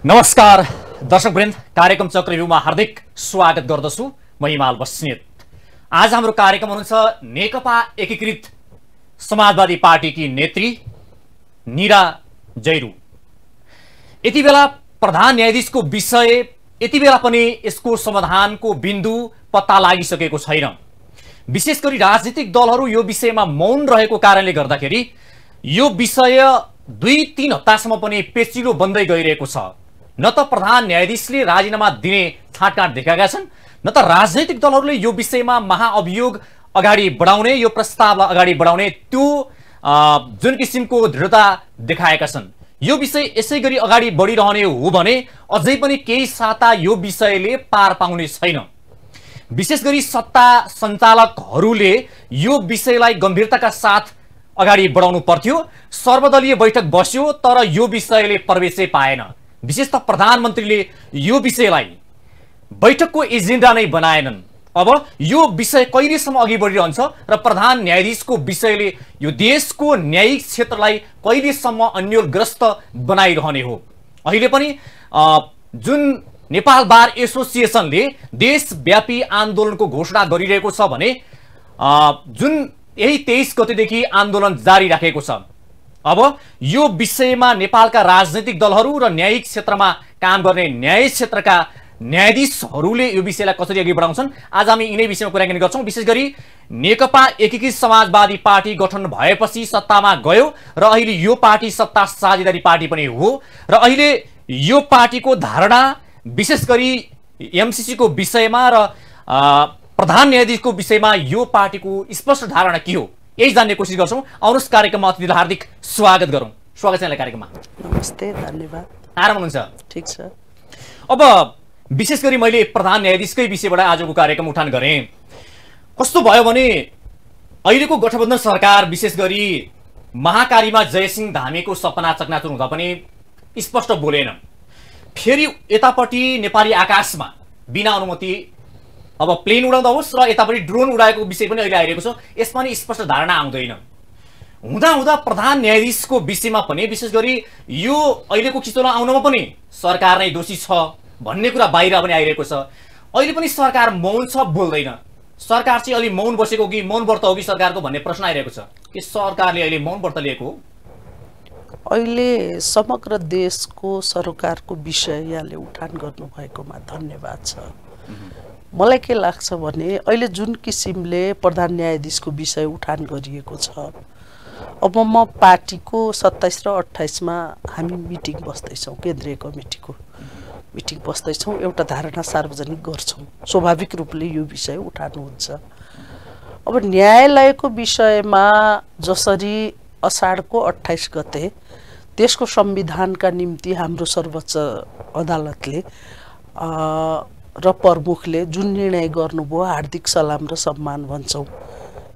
नमस्कार दर्शकवृन्द, कार्यक्रम चक्रव्यूहमा हार्दिक स्वागत गर्दछु। म हिमाल बस्नेत। आज हाम्रो कार्यक्रम हुनुहुन्छ नेकपा एकीकृत समाजवादी पार्टीकी नेत्री नीरा जैरू। यति बेला प्रधान न्यायाधीशको विषय यति बेला पनि यसको समाधानको बिन्दु पत्ता लागिसकेको छैन। विशेष गरी राजनीतिक दलहरू यो विषयमा मौन रहेको कारणले गर्दाखेरि यो विषय 2-3 हप्तासम्म पनि पेचिलो बन्दै गइरहेको छ। न त प्रधान न्यायाधीशले राजीनामा दिने छाँटकाँट देखाएका छन्, न त राजनैतिक दलहरूले यो विषयमा महाअभियोग अगाडि बढाउने, यो प्रस्तावलाई अगाडि बढाउने त्यो जुन किसिमको दृढता देखाएका छन्। यो विषय यसै गरी अगाडि बढिरहने हो भने अझै पनि केही साता यो विषयले पार पाउने छैन। विशेष गरी सत्ता सञ्चालकहरूले यो विषयलाई गम्भीरताका साथ अगाडि बढाउनु पर्थ्यो। सर्वदलीय बैठक बस्यो तर यो विषयले प्रवेशै पाएन। विशेषतः प्रधानमन्त्रीले यो विषयलाई बैठकको एजेन्डा नै बनाएनन्। अब यो विषय कहिलेसम्म अघि बढिरहन्छ र प्रधान न्यायाधीशको विषयले यो देशको न्यायिक क्षेत्रलाई कहिलेसम्म अन्योलग्रस्त बनाइरहने हो। अहिले पनि जुन नेपाल बार एसोसिएसनले देशव्यापी आन्दोलनको घोषणा गरिरहेको छ भने जुन यही 23 गतेदेखि आन्दोलन जारी राखेको छ। अब यो विषयमा नेपालका राजनैतिक दलहरू र न्यायिक क्षेत्रमा काम गर्ने न्याय क्षेत्रका न्यायाधीशहरूले यो विषयलाई कसरी अघि बढाउँछन्, आज हामी यिनै विषयमा कुराकानी गर्छौँ। विशेष गरी नेकपा एकीकृत समाजवादी पार्टी गठन भएपछि सत्तामा गयो र अहिले यो पार्टी सत्ता साझेदारी पार्टी पनि हो र अहिले यो पार्टीको धारणा विशेष गरी एमसीसी को विषयमा र प्रधान न्यायाधीशको विषयमा यो पार्टीको स्पष्ट धारणा के हो, यही जान्ने कोसिस गर्छौँ। आउनुहोस् कार्यक्रममा अतिथिलाई हार्दिक स्वागत गरौँ। स्वागत छ यहाँलाई कार्यक्रममा। नमस्ते, धन्यवाद। आराम हुनुहुन्छ? ठीक छ। अब विशेष गरी मैले प्रधान न्यायाधीशकै विषयबाट आजको कार्यक्रम उठान गरेँ। कस्तो भयो भने अहिलेको गठबन्धन सरकार विशेष गरी महाकालीमा जयसिंह धामीको सपना चकनाचुर हुँदा पनि स्पष्ट बोलेन। फेरि यतापट्टि नेपाली आकाशमा बिना अनुमति अब प्लेन उडाउँदा होस् र यतापट्टि ड्रोन उडाएको विषय पनि अहिले आइरहेको छ। यसमा नि स्पष्ट धारणा आउँदैन। हुँदा प्रधान न्यायाधीशको विषयमा पनि विशेष गरी यो अहिलेको खिचोला आउनमा पनि सरकार नै दोषी छ भन्ने कुरा बाहिर पनि आइरहेको छ। अहिले पनि सरकार मौन छ, बोल्दैन। सरकार चाहिँ अलि मौन बसेको कि मौन व्रत हो कि सरकारको भन्ने प्रश्न आइरहेको छ कि सरकारले अहिले मौन व्रत लिएको हो। अहिले समग्र देशको सरकारको विषय यहाँले उठान गर्नुभएकोमा धन्यवाद छ। मलाई के लाग्छ भने अहिले जुन किसिमले प्रधान न्यायाधीशको विषय उठान गरिएको छ, अब म पार्टीको 27 र 28 मा हामी मिटिङ बस्दैछौँ, केन्द्रीय कमिटीको मिटिङ बस्दैछौँ, एउटा धारणा सार्वजनिक गर्छौँ। स्वाभाविक रूपले यो विषय उठानुहुन्छ। अब न्यायालयको विषयमा जसरी असाढको 28 गते देशको संविधानका निम्ति हाम्रो सर्वोच्च अदालतले र प्रमुखले जुन निर्णय गर्नुभयो हार्दिक सलाम र सम्मान भन्छौँ।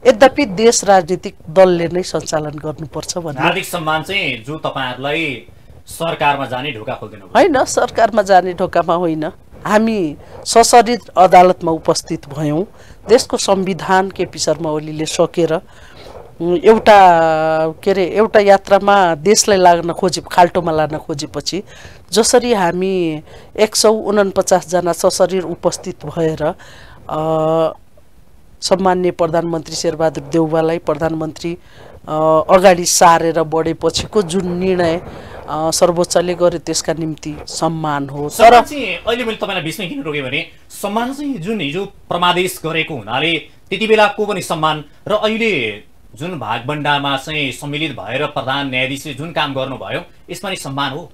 यद्यपि देश राजनीतिक दलले नै सञ्चालन गर्नुपर्छ भन्ने हार्दिक सम्मान चाहिँ जो तपाईहरुलाई सरकारमा जाने ढोका खोल्दिनु होइन, सरकारमा जाने ढोकामा होइन। हामी सशरीर अदालतमा उपस्थित भयौँ। देशको संविधान केपी शर्मा ओलीले सकेर एउटा यात्रामा देशलाई लाग्न खोजे, खाल्टोमा लान खोजेपछि जसरी हामी 149 जना सशरीर उपस्थित भएर सम्माननीय प्रधानमन्त्री शेरबहादुर देउवालाई प्रधानमन्त्री अगाडि सारेर बढेपछिको जुन निर्णय सर्वोच्चले गर्यो त्यसका निम्ति सम्मान हो। तर अहिले मैले तपाईलाई बिचमै किन रोके भने सम्मान चाहिँ जुन हिजो प्रमादेश गरेको हुनाले त्यति बेलाको पनि सम्मान र अहिले जुन भागबण्डामा चाहिँ सम्मिलित भएर प्रधान न्यायाधीशले जुन काम गर्नुभयो यसमा नि सम्मान हो।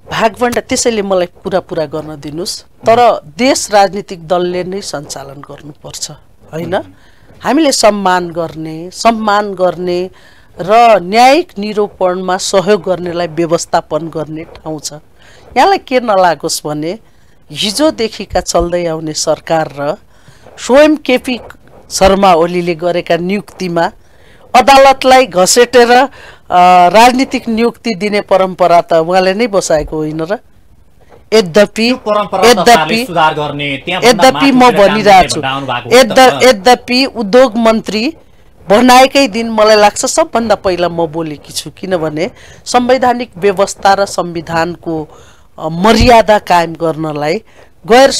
भागबण्डा त्यसैले मलाई पुरा गर्न दिनुस्, तर देश राजनीतिक दलले नै सञ्चालन गर्नुपर्छ होइन। हामीले सम्मान गर्ने र न्यायिक निरूपणमा सहयोग गर्नेलाई व्यवस्थापन गर्ने ठाउँ छ। यहाँलाई के नलागोस् भने हिजोदेखिका चल्दै आउने सरकार र स्वयं केपी शर्मा ओलीले गरेका नियुक्तिमा अदालतलाई घसेटेर राजनीतिक नियुक्ति दिने परम्परा त उहाँले नै बसाएको होइन र। यद्यपि म भनिरहेको छु, यद्यपि उद्योग मन्त्री बनाएकै दिन मलाई लाग्छ सबभन्दा पहिला म बोलेकी छु, किनभने संवैधानिक व्यवस्था र संविधानको मर्यादा कायम गर्नलाई गैर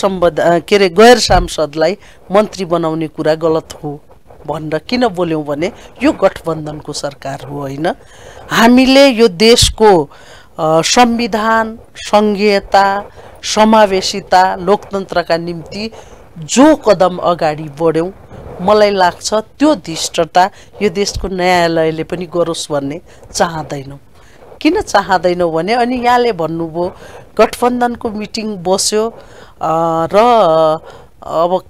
सांसदलाई मन्त्री बनाउने कुरा गलत हो भनेर किन बोल्यौँ भने यो गठबन्धनको सरकार हो होइन। हामीले यो देशको संविधान, संघीयता, समावेशिता, लोकतन्त्रका निम्ति जो कदम अगाडि बढ्यौँ मलाई लाग्छ त्यो धृष्टता यो देशको न्यायालयले पनि गरोस् भन्ने चाहँदैनौँ। किन चाहँदैनौँ भने अनि यहाँले भन्नुभयो गठबन्धनको मिटिङ बस्यो र अब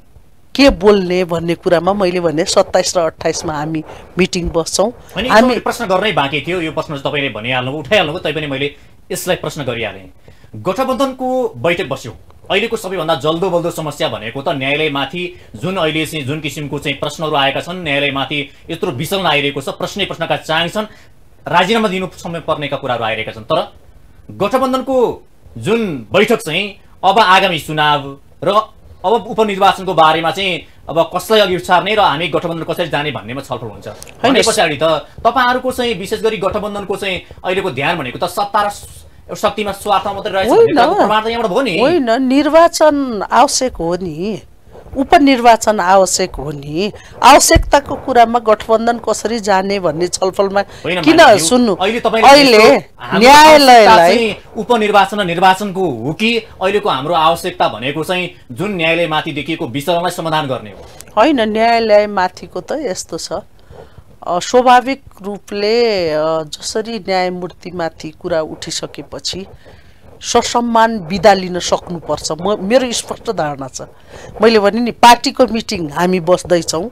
के बोल्ने भन्ने कुरामा मैले भने 27 र 28 मा हामी मिटिङ बस्छौँ। हामी प्रश्न गर्नै बाँकी थियो, यो प्रश्न तपाईँले भनिहाल्नुभयो, उठाइहाल्नुभयो, तैपनि मैले यसलाई प्रश्न गरिहालेँ। गठबन्धनको बैठक बस्यो, अहिलेको सबैभन्दा जल्दो बल्दो समस्या भनेको त न्यायालयमाथि जुन अहिले चाहिँ जुन किसिमको चाहिँ प्रश्नहरू आएका छन्, न्यायालयमाथि यत्रो विचलन आइरहेको छ, प्रश्नका चाङ छन्, राजीनामा दिनु समय पर्नेका कुराहरू आइरहेका छन्। तर गठबन्धनको जुन बैठक चाहिँ अब आगामी चुनाव र अब उपनिर्वाचनको बारेमा चाहिँ अब कसलाई अघि सार्ने र हामी गठबन्धन कसरी जाने भन्नेमा छलफल हुन्छ भने पछाडि त तपाईहरुको चाहिँ विशेष गरी गठबन्धनको चाहिँ अहिलेको ध्यान भनेको त सत्ता र शक्तिमा स्वार्थ मात्रै रहेछ भन्ने प्रमाण त यहाँबाट भयो नि। होइन, निर्वाचन आवश्यक हो नि, उपनिर्वाचन आवश्यक हो नि। आवश्यकताको कुरामा गठबन्धन कसरी जाने भन्ने छलफलमा किन सुन्नु, अहिले न्यायालयलाई उपनिर्वाचन र निर्वाचनको हो कि अहिलेको हाम्रो आवश्यकता भनेको चाहिँ जुन न्यायालयमाथि देखिएको विचलनलाई समाधान गर्ने हो? होइन, न्यायालयमाथिको त यस्तो छ, स्वाभाविक रूपले जसरी न्यायमूर्तिमाथि कुरा उठिसकेपछि ससम्मान बिदा लिन सक्नुपर्छ। मेरो स्पष्ट धारणा छ। मैले भने नि पार्टीको मिटिङ हामी बस्दैछौँ,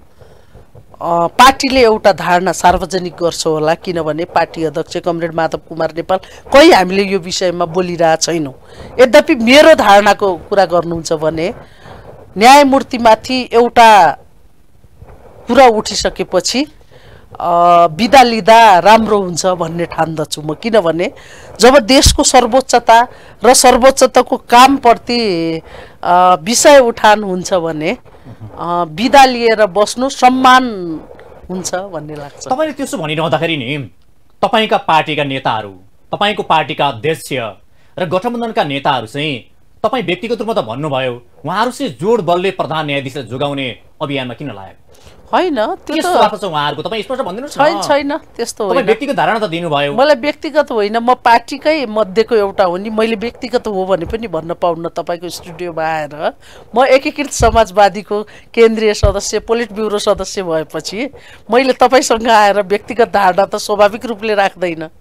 पार्टीले एउटा धारणा सार्वजनिक गर्छ होला, किनभने पार्टी अध्यक्ष कमरेड माधव कुमार नेपाल कहीँ हामीले यो विषयमा बोलिरहेका छैनौँ। यद्यपि मेरो धारणाको कुरा गर्नुहुन्छ भने न्यायमूर्तिमाथि एउटा कुरा उठिसकेपछि बिदा लिँदा राम्रो हुन्छ भन्ने ठान्दछु म। किनभने जब देशको सर्वोच्चता र सर्वोच्चताको कामप्रति विषय उठान हुन्छ भने बिदा लिएर बस्नु सम्मान हुन्छ भन्ने लाग्छ। तपाईले त्यसो भनिरहँदाखेरि नि तपाईका पार्टीका नेताहरू, तपाईको पार्टीका अध्यक्ष र गठबन्धनका नेताहरू चाहिँ तपाई व्यक्तिगत रूपमा त भन्नुभयो उहाँहरू चाहिँ जोड बलले प्रधान न्यायाधीशलाई जोगाउने अभियानमा किन लाग्यो? होइन, त्यो त उहाँहरूको तपाईँ स्पष्ट भनिदिनुहोस् न। छैन त्यस्तो होइन। व्यक्तिगत धारणा त दिनुभयो। मलाई व्यक्तिगत होइन, म पार्टीकै मध्येको एउटा हो नि। मैले व्यक्तिगत हो भने पनि भन्न पाउन्न तपाईँको स्टुडियोमा आएर। म एकीकृत समाजवादीको केन्द्रीय सदस्य, पोलिट ब्युरो सदस्य भएपछि मैले तपाईँसँग आएर व्यक्तिगत धारणा त स्वाभाविक रूपले राख्दैन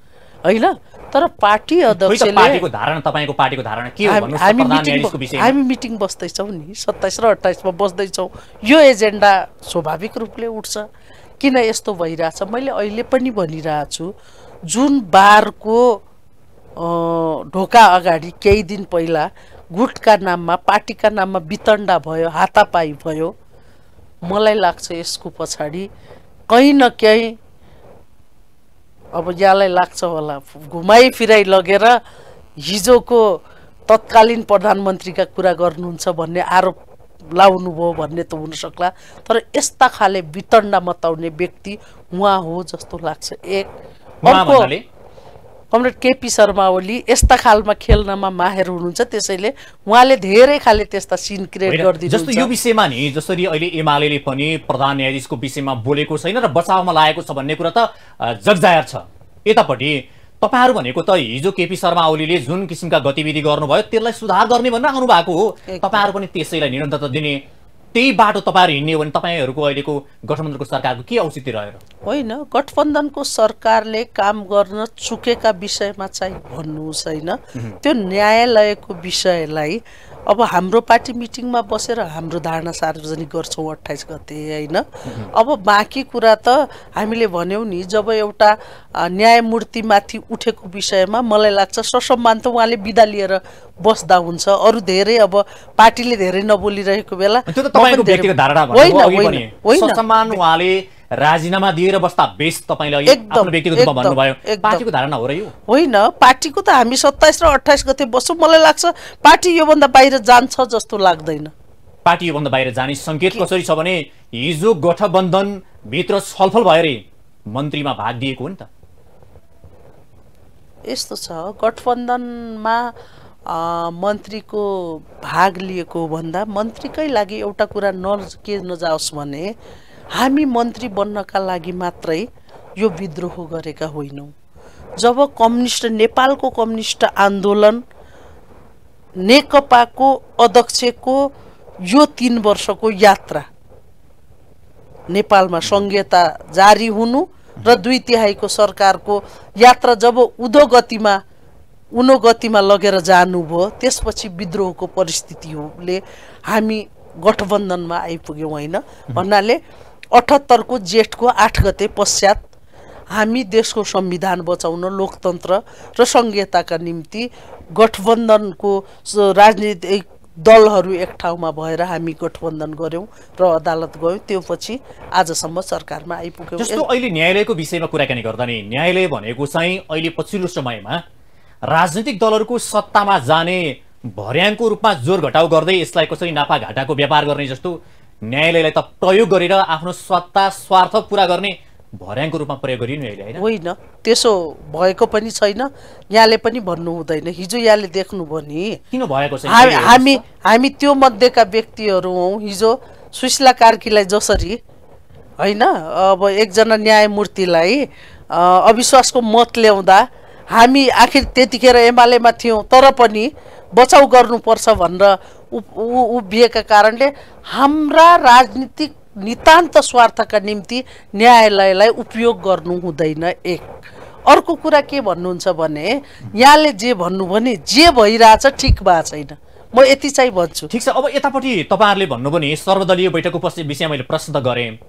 होइन। तर पार्टी अध्यक्षले पार्टीको धारणा, तपाईको पार्टीको धारणा के हो भन्नुस्? हामी मिटिङ बस्दैछौँ नि, 27 र 28 मा बस्दैछौँ। यो एजेन्डा स्वाभाविक रूपले उठ्छ। किन यस्तो भइरहेछ मैले अहिले पनि भनिरहेको छु। जुन बारको ढोका अगाडि केही दिन पहिला गुटका नाममा, पार्टीका नाममा वितण्डा भयो, हातापाई भयो, मलाई लाग्छ यसको पछाडि कहीँ न कहीँ अब यहाँलाई लाग्छ होला घुमाइ फिराइ लगेर हिजोको तत्कालीन प्रधानमन्त्रीका कुरा गर्नुहुन्छ भन्ने आरोप लाउनुभयो भन्ने त हुन सक्ला। तर यस्ता खाले वितण्डा मताउने व्यक्ति उहाँ हो जस्तो लाग्छ। एक अर्को कमरेड केपी शर्मा ओली यस्ता खालमा खेल्नमा माहिर हुनुहुन्छ, त्यसैले उहाँले धेरै खाले त्यस्ता सिन क्रिएट गरिदिनुहुन्छ। जस्तो यो विषयमा नि जसरी अहिले एमालेले पनि प्रधान न्यायाधीशको विषयमा बोलेको छैन र बचावमा लागेको छ भन्ने कुरा त जगजाहेर छ। यतापट्टि तपाईहरु भनेको त हिजो केपी शर्मा ओलीले जुन किसिमका गतिविधि गर्नुभयो त्यसलाई सुधार गर्ने भनेर आउनु भएको हो। तपाईहरु पनि त्यसैलाई निरन्तरता दिने, त्यही बाटो तपाईहरु हिँड्ने हो भने तपाईहरुको अहिलेको गठबन्धनको सरकारको के औचित्य रहेर? होइन, गठबन्धनको सरकारले काम गर्न चुकेका विषयमा चाहिँ भन्नुहोस् होइन। त्यो न्यायालयको विषयलाई अब हाम्रो पार्टी मिटिङमा बसेर हाम्रो धारणा सार्वजनिक गर्छौँ 28 गते होइन। अब बाँकी कुरा त हामीले भन्यौँ नि, जब एउटा न्यायमूर्तिमाथि उठेको विषयमा मलाई लाग्छ ससम्मान त उहाँले बिदा लिएर बस्दा हुन्छ। अरू धेरै अब पार्टीले धेरै नबोलिरहेको बेला राजीनामा दिएर बस्दा बेस तपाईले आफ्नो व्यक्तिगत रूपमा भन्नुभयो, पार्टीको धारणा हो र यो? होइन, पार्टीको त हामी 27 र 28 गते बस्छौँ। मलाई लाग्छ पार्टी योभन्दा बाहिर जान्छ जस्तो लाग्दैन। पार्टी योभन्दा बाहिर जाने संकेत कसरी छ भने हिजो गठबन्धन भित्र छलफल भएर मन्त्रीमा भाग दिएको हो नि त। यस्तो छ, गठबन्धनमा मन्त्रीको भाग लिएको भन्दा मन्त्रीकै लागि एउटा कुरा के नजाओस् भने हामी मन्त्री बन्नका लागि मात्रै यो विद्रोह गरेका होइनौँ। जब कम्युनिस्ट नेपालको कम्युनिस्ट आन्दोलन नेकपाको अध्यक्षको यो 3 वर्षको यात्रा नेपालमा संघीयता जारी हुनु र 2/3 सरकारको यात्रा जब उनोगतिमा लगेर जानुभयो, त्यसपछि विद्रोहको परिस्थितिले हामी गठबन्धनमा आइपुग्यौँ होइन। भन्नाले 78 को जेठको 8 गते पश्चात हामी देशको संविधान बचाउन, लोकतन्त्र र संघीयताका निम्ति गठबन्धनको राजनीतिक दलहरू एक ठाउँमा भएर हामी गठबन्धन गऱ्यौँ र अदालत गयौँ। त्यो पछि आजसम्म सरकारमा आइपुग्यौँ। जस्तो अहिले न्यायालयको विषयमा कुराकानी गर्दा नि न्यायालय भनेको चाहिँ अहिले पछिल्लो समयमा राजनीतिक दलहरूको सत्तामा जाने भर्याङको रूपमा जोर घटाउ गर्दै यसलाई कसरी नाफाघाटाको व्यापार गर्ने जस्तो न्यायालयलाई त प्रयोग गरेर आफ्नो सत्ता स्वार्थ पुरा गर्ने भर्याङको रूपमा प्रयोग गरिनु अहिले होइन। त्यसो भएको पनि छैन, यहाँले पनि भन्नु हुँदैन। हिजो यहाँले देख्नुभयो नि किन भएको छैन। हामी त्यो मध्येका व्यक्तिहरू हौँ। हिजो सुशीला कार्कीलाई जसरी होइन, अब एकजना न्यायमूर्तिलाई अविश्वासको मत ल्याउँदा हामी आखिर त्यतिखेर एमालेमा थियौँ तर पनि बचाउ गर्नुपर्छ भनेर उभिएका कारणले हाम्रा राजनीतिक नितान्त स्वार्थका निम्ति न्यायालयलाई उपयोग गर्नु हुँदैन। एक अर्को कुरा के भन्नुहुन्छ भने यहाँले जे भन्नुभयो नि जे भइरहेछ ठिक भएको छैन, म यति चाहिँ भन्छु। ठिक छ। अब यतापट्टि तपाईँहरूले भन्नुभयो नि सर्वदलीय बैठकको विषय मैले प्रश्न त गरेँ।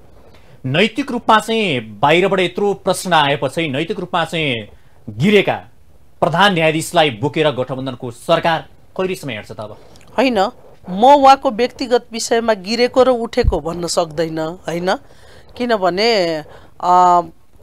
नैतिक रूपमा चाहिँ बाहिरबाट यत्रो प्रश्न आएपछि नैतिक रूपमा चाहिँ गिरेका प्रधान न्यायाधीशलाई बोकेर गठबन्धनको सरकार कहिलेसम्म हेर्छ त? अब होइन, म उहाँको व्यक्तिगत विषयमा गिरेको र उठेको भन्न सक्दैन होइन। किनभने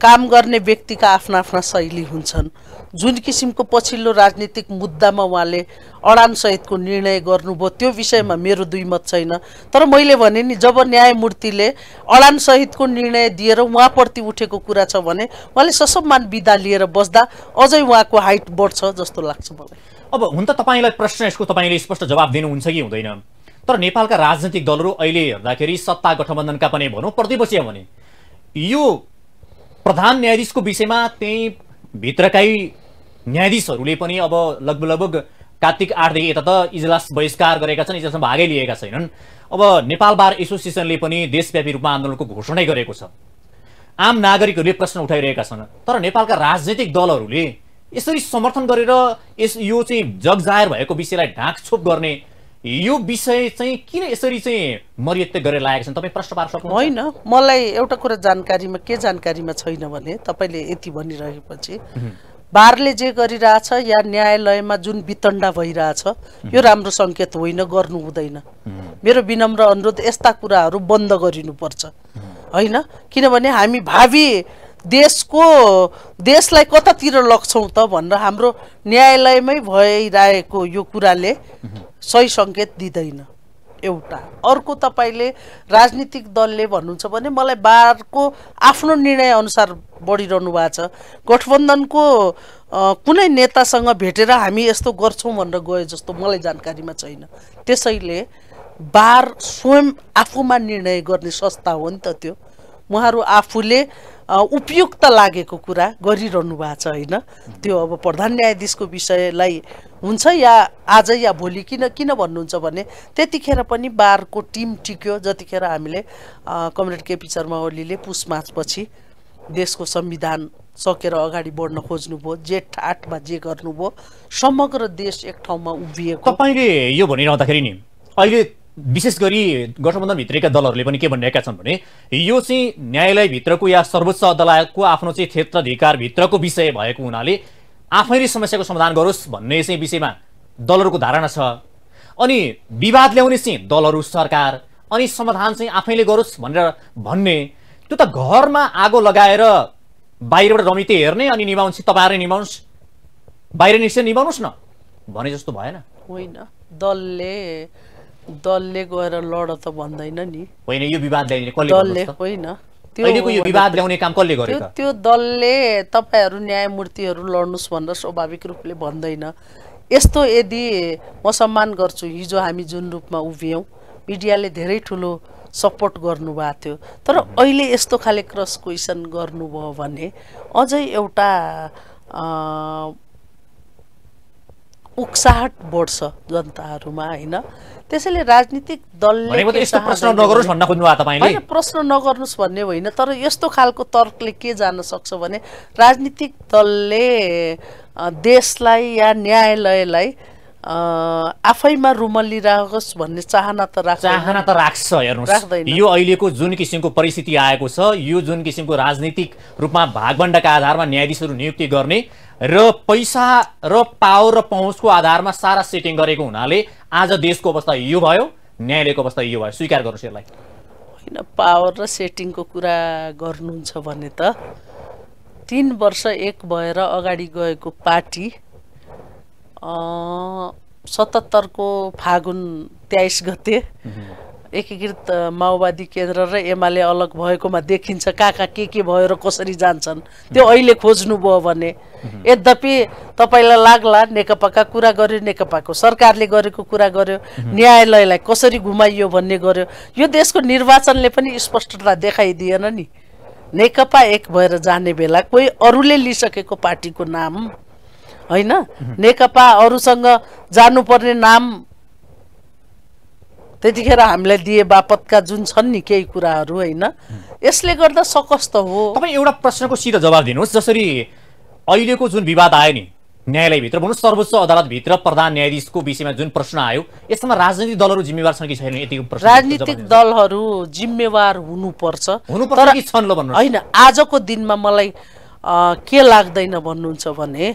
काम गर्ने व्यक्तिका आफ्ना आफ्ना शैली हुन्छन्। जुन किसिमको पछिल्लो राजनीतिक मुद्दामा उहाँले अडान सहितको निर्णय गर्नुभयो त्यो विषयमा मेरो दुई मत छैन। तर मैले भने नि जब न्यायमूर्तिले अडान सहितको निर्णय दिएर उहाँप्रति उठेको कुरा छ भने उहाँले ससम्मान बिदा लिएर बस्दा अझै उहाँको हाइट बढ्छ जस्तो लाग्छ मलाई। अब हुन त तपाईँलाई प्रश्न यसको तपाईँले स्पष्ट जवाब दिनुहुन्छ कि हुँदैन, तर नेपालका राजनीतिक दलहरू अहिले हेर्दाखेरि सत्ता गठबन्धनका पनि भनौँ प्रतिपक्षीय भने यो प्रधान न्यायाधीशको विषयमा त्यही भित्रकै न्यायाधीशहरूले पनि अब लगभग कार्तिक 8 देखि यता त इजलास बहिष्कार गरेका छन्, इजलासमा भागै लिएका छैनन्। अब नेपाल बार एसोसिएसनले पनि देशव्यापी रूपमा आन्दोलनको घोषणा गरेको छ। आम नागरिकहरूले प्रश्न उठाइरहेका छन्, तर नेपालका राजनीतिक दलहरूले यसरी समर्थन गरेर यो चाहिँ जगजाहेर भएको विषयलाई ढाकछोप गर्ने यो विषय चाहिँ किन यसरी चाहिँ मर्यादित गरेर लागेका छन्? तपाईँ प्रश्न पार्न सक्नुहुन्छ? होइन, मलाई एउटा कुरा जानकारीमा छैन भने तपाईँले यति भनिरहेपछि बारले जे गरिरहेछ या न्यायालयमा जुन वितण्डा भइरहेछ यो राम्रो सङ्केत होइन, गर्नु हुँदैन। मेरो विनम्र अनुरोध यस्ता कुराहरू बन्द गरिनुपर्छ होइन। किनभने हामी भावी देशलाई कतातिर लग्छौँ त भनेर हाम्रो न्यायालयमै भइरहेको यो कुराले सही सङ्केत दिँदैन। एउटा अर्को तपाईँले राजनीतिक दलले भन्नुहुन्छ भने मलाई बारको आफ्नो निर्णय अनुसार बढिरहनु भएको छ। गठबन्धनको कुनै नेतासँग भेटेर हामी यस्तो गर्छौँ भनेर गए जस्तो मलाई जानकारीमा छैन। त्यसैले बार स्वयं आफूमा निर्णय गर्ने संस्था हो नि त, त्यो उहाँहरू आफूले उपयुक्त लागेको कुरा गरिरहनु भएको छ होइन। त्यो अब प्रधान न्यायाधीशको विषयलाई हुन्छ या आज या भोलि किन भन्नुहुन्छ भने त्यतिखेर पनि बारको टिम टिक्यो जतिखेर हामीले कमरेड केपी शर्मा ओलीले पुस मार्चपछि देशको संविधान सकेर अगाडि बढ्न खोज्नुभयो, जेठ 8 मा जे गर्नुभयो समग्र देश एक ठाउँमा उभिएको। तपाईँले यो भनिरहँदाखेरि नि अहिले विशेष गरी गठबन्धनभित्रका दलहरूले पनि के भनिरहेका छन् भने यो चाहिँ न्यायालयभित्रको या सर्वोच्च अदालतको आफ्नो चाहिँ क्षेत्राधिकारभित्रको विषय भएको हुनाले आफैले समस्याको समाधान गरोस् भन्ने चाहिँ विषयमा दलहरूको धारणा छ। अनि विवाद ल्याउने चाहिँ दलहरू सरकार, अनि समाधान चाहिँ आफैले गरोस् भनेर भन्ने, त्यो त घरमा आगो लगाएर बाहिरबाट रमिते हेर्ने अनि निभाउँछ तपाईँहरूले निभाउनुहोस्, बाहिर निस्केर निभाउनुहोस् न भने जस्तो भएन। होइन, दलले गएर लड त भन्दैन नि। होइन, यो विवाद ल्याइने कसले दलले होइन, अहिलेको यो विवाद ल्याउने काम कसले गरेको? त्यो दलले तपाईहरू न्यायमूर्तिहरू लड्नुस् भनेर स्वाभाविक रूपले भन्दैन। यस्तो यदि म सम्मान गर्छु, हिजो हामी जुन रूपमा उभियौँ मिडियाले धेरै ठुलो सपोर्ट गर्नुभएको थियो, तर अहिले यस्तो खाले क्रस क्वेसन गर्नुभयो भने अझै एउटा उक्साहट बढ्छ जनताहरूमा, होइन? त्यसैले राजनीतिक दलले प्रश्न नगर्नुस् भन्न खोज्नुभयो तपाईले? होइन, प्रश्न नगर्नुस् भन्ने होइन, तर यस्तो खालको तर्कले के जान सक्छ भने राजनीतिक दलले देशलाई या न्यायालयलाई आफैमा रुमल्ली राखोस् भन्ने चाहना त राख्छ। हेर्नुहोस्, यो अहिलेको जुन किसिमको परिस्थिति आएको छ, यो जुन किसिमको राजनीतिक रूपमा भागभण्डाका आधारमा न्यायाधीशहरू नियुक्ति गर्ने र पैसा र पावर र पहुँचको आधारमा सारा सेटिङ गरेको हुनाले आज देशको अवस्था यो भयो, न्यायालयको अवस्था यो भयो। स्वीकार गर्नुहोस् यसलाई। होइन, पावर र सेटिङको कुरा गर्नुहुन्छ भने त 3 वर्ष एक भएर अगाडि गएको पार्टी 77 को फागुन 23 गते एकीकृत माओवादी केन्द्र र एमाले अलग भएकोमा देखिन्छ कहाँ के भयो र कसरी जान्छन्। त्यो अहिले खोज्नुभयो भने यद्यपि तपाईँलाई लाग्ला नेकपाका कुरा गर्यो, नेकपाको सरकारले गरेको कुरा गर्यो, न्यायालयलाई कसरी घुमाइयो भन्ने गर्यो। यो देशको निर्वाचनले पनि स्पष्टता देखाइदिएन नि। नेकपा एक भएर जाने बेला कोही अरूले लिइसकेको पार्टीको नाम, होइन, नेकपा अरूसँग जानुपर्ने नाम त्यतिखेर हामीलाई दिए बापतका जुन छन् नि केही कुराहरू, होइन? यसले गर्दा सकस त हो। तपाईँ एउटा प्रश्नको सिधा जवाब दिनुहोस्। जसरी अहिलेको जुन विवाद आयो नि न्यायालयभित्र, भन्नु सर्वोच्च अदालतभित्र प्रधान न्यायाधीशको विषयमा जुन प्रश्न आयो, यसमा राजनीतिक दलहरू जिम्मेवार छन् कि छैन? यतिको प्रश्न राजनीतिक दलहरू जिम्मेवार हुनुपर्छ कि छन् ल भन्नु? होइन, आजको दिनमा मलाई के लाग्दैन भन्नुहुन्छ भने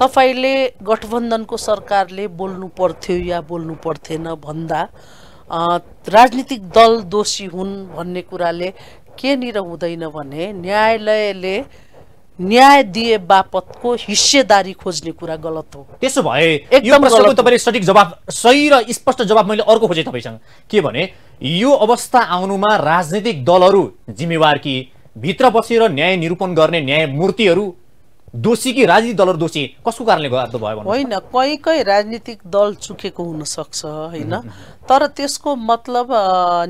तपाईले गठबन्धनको सरकारले बोल्नु पर्थ्यो या बोल्नु पर्थेन भन्दा राजनीतिक दल दोषी हुन् भन्ने कुराले के निर हुँदैन भने न्यायालयले न्याय दिए बापतको हिस्सेदारी खोज्ने कुरा गलत हो। त्यसो भए यो प्रश्नको तपाईले सठिक जवाब, सही र स्पष्ट जवाब मैले अर्को खोजे तपाईसँग, के भने यो अवस्था आउनुमा राजनीतिक दलहरू जिम्मेवार कि भित्र बसेर न्याय निरूपण गर्ने न्यायमूर्तिहरू दोषी कि राजनीतिक दलहरू दोषी? कसको कारणले गर्दा भयो भन्नु? होइन, कहीँ राजनीतिक दल चुकेको हुन सक्छ, होइन, तर त्यसको मतलब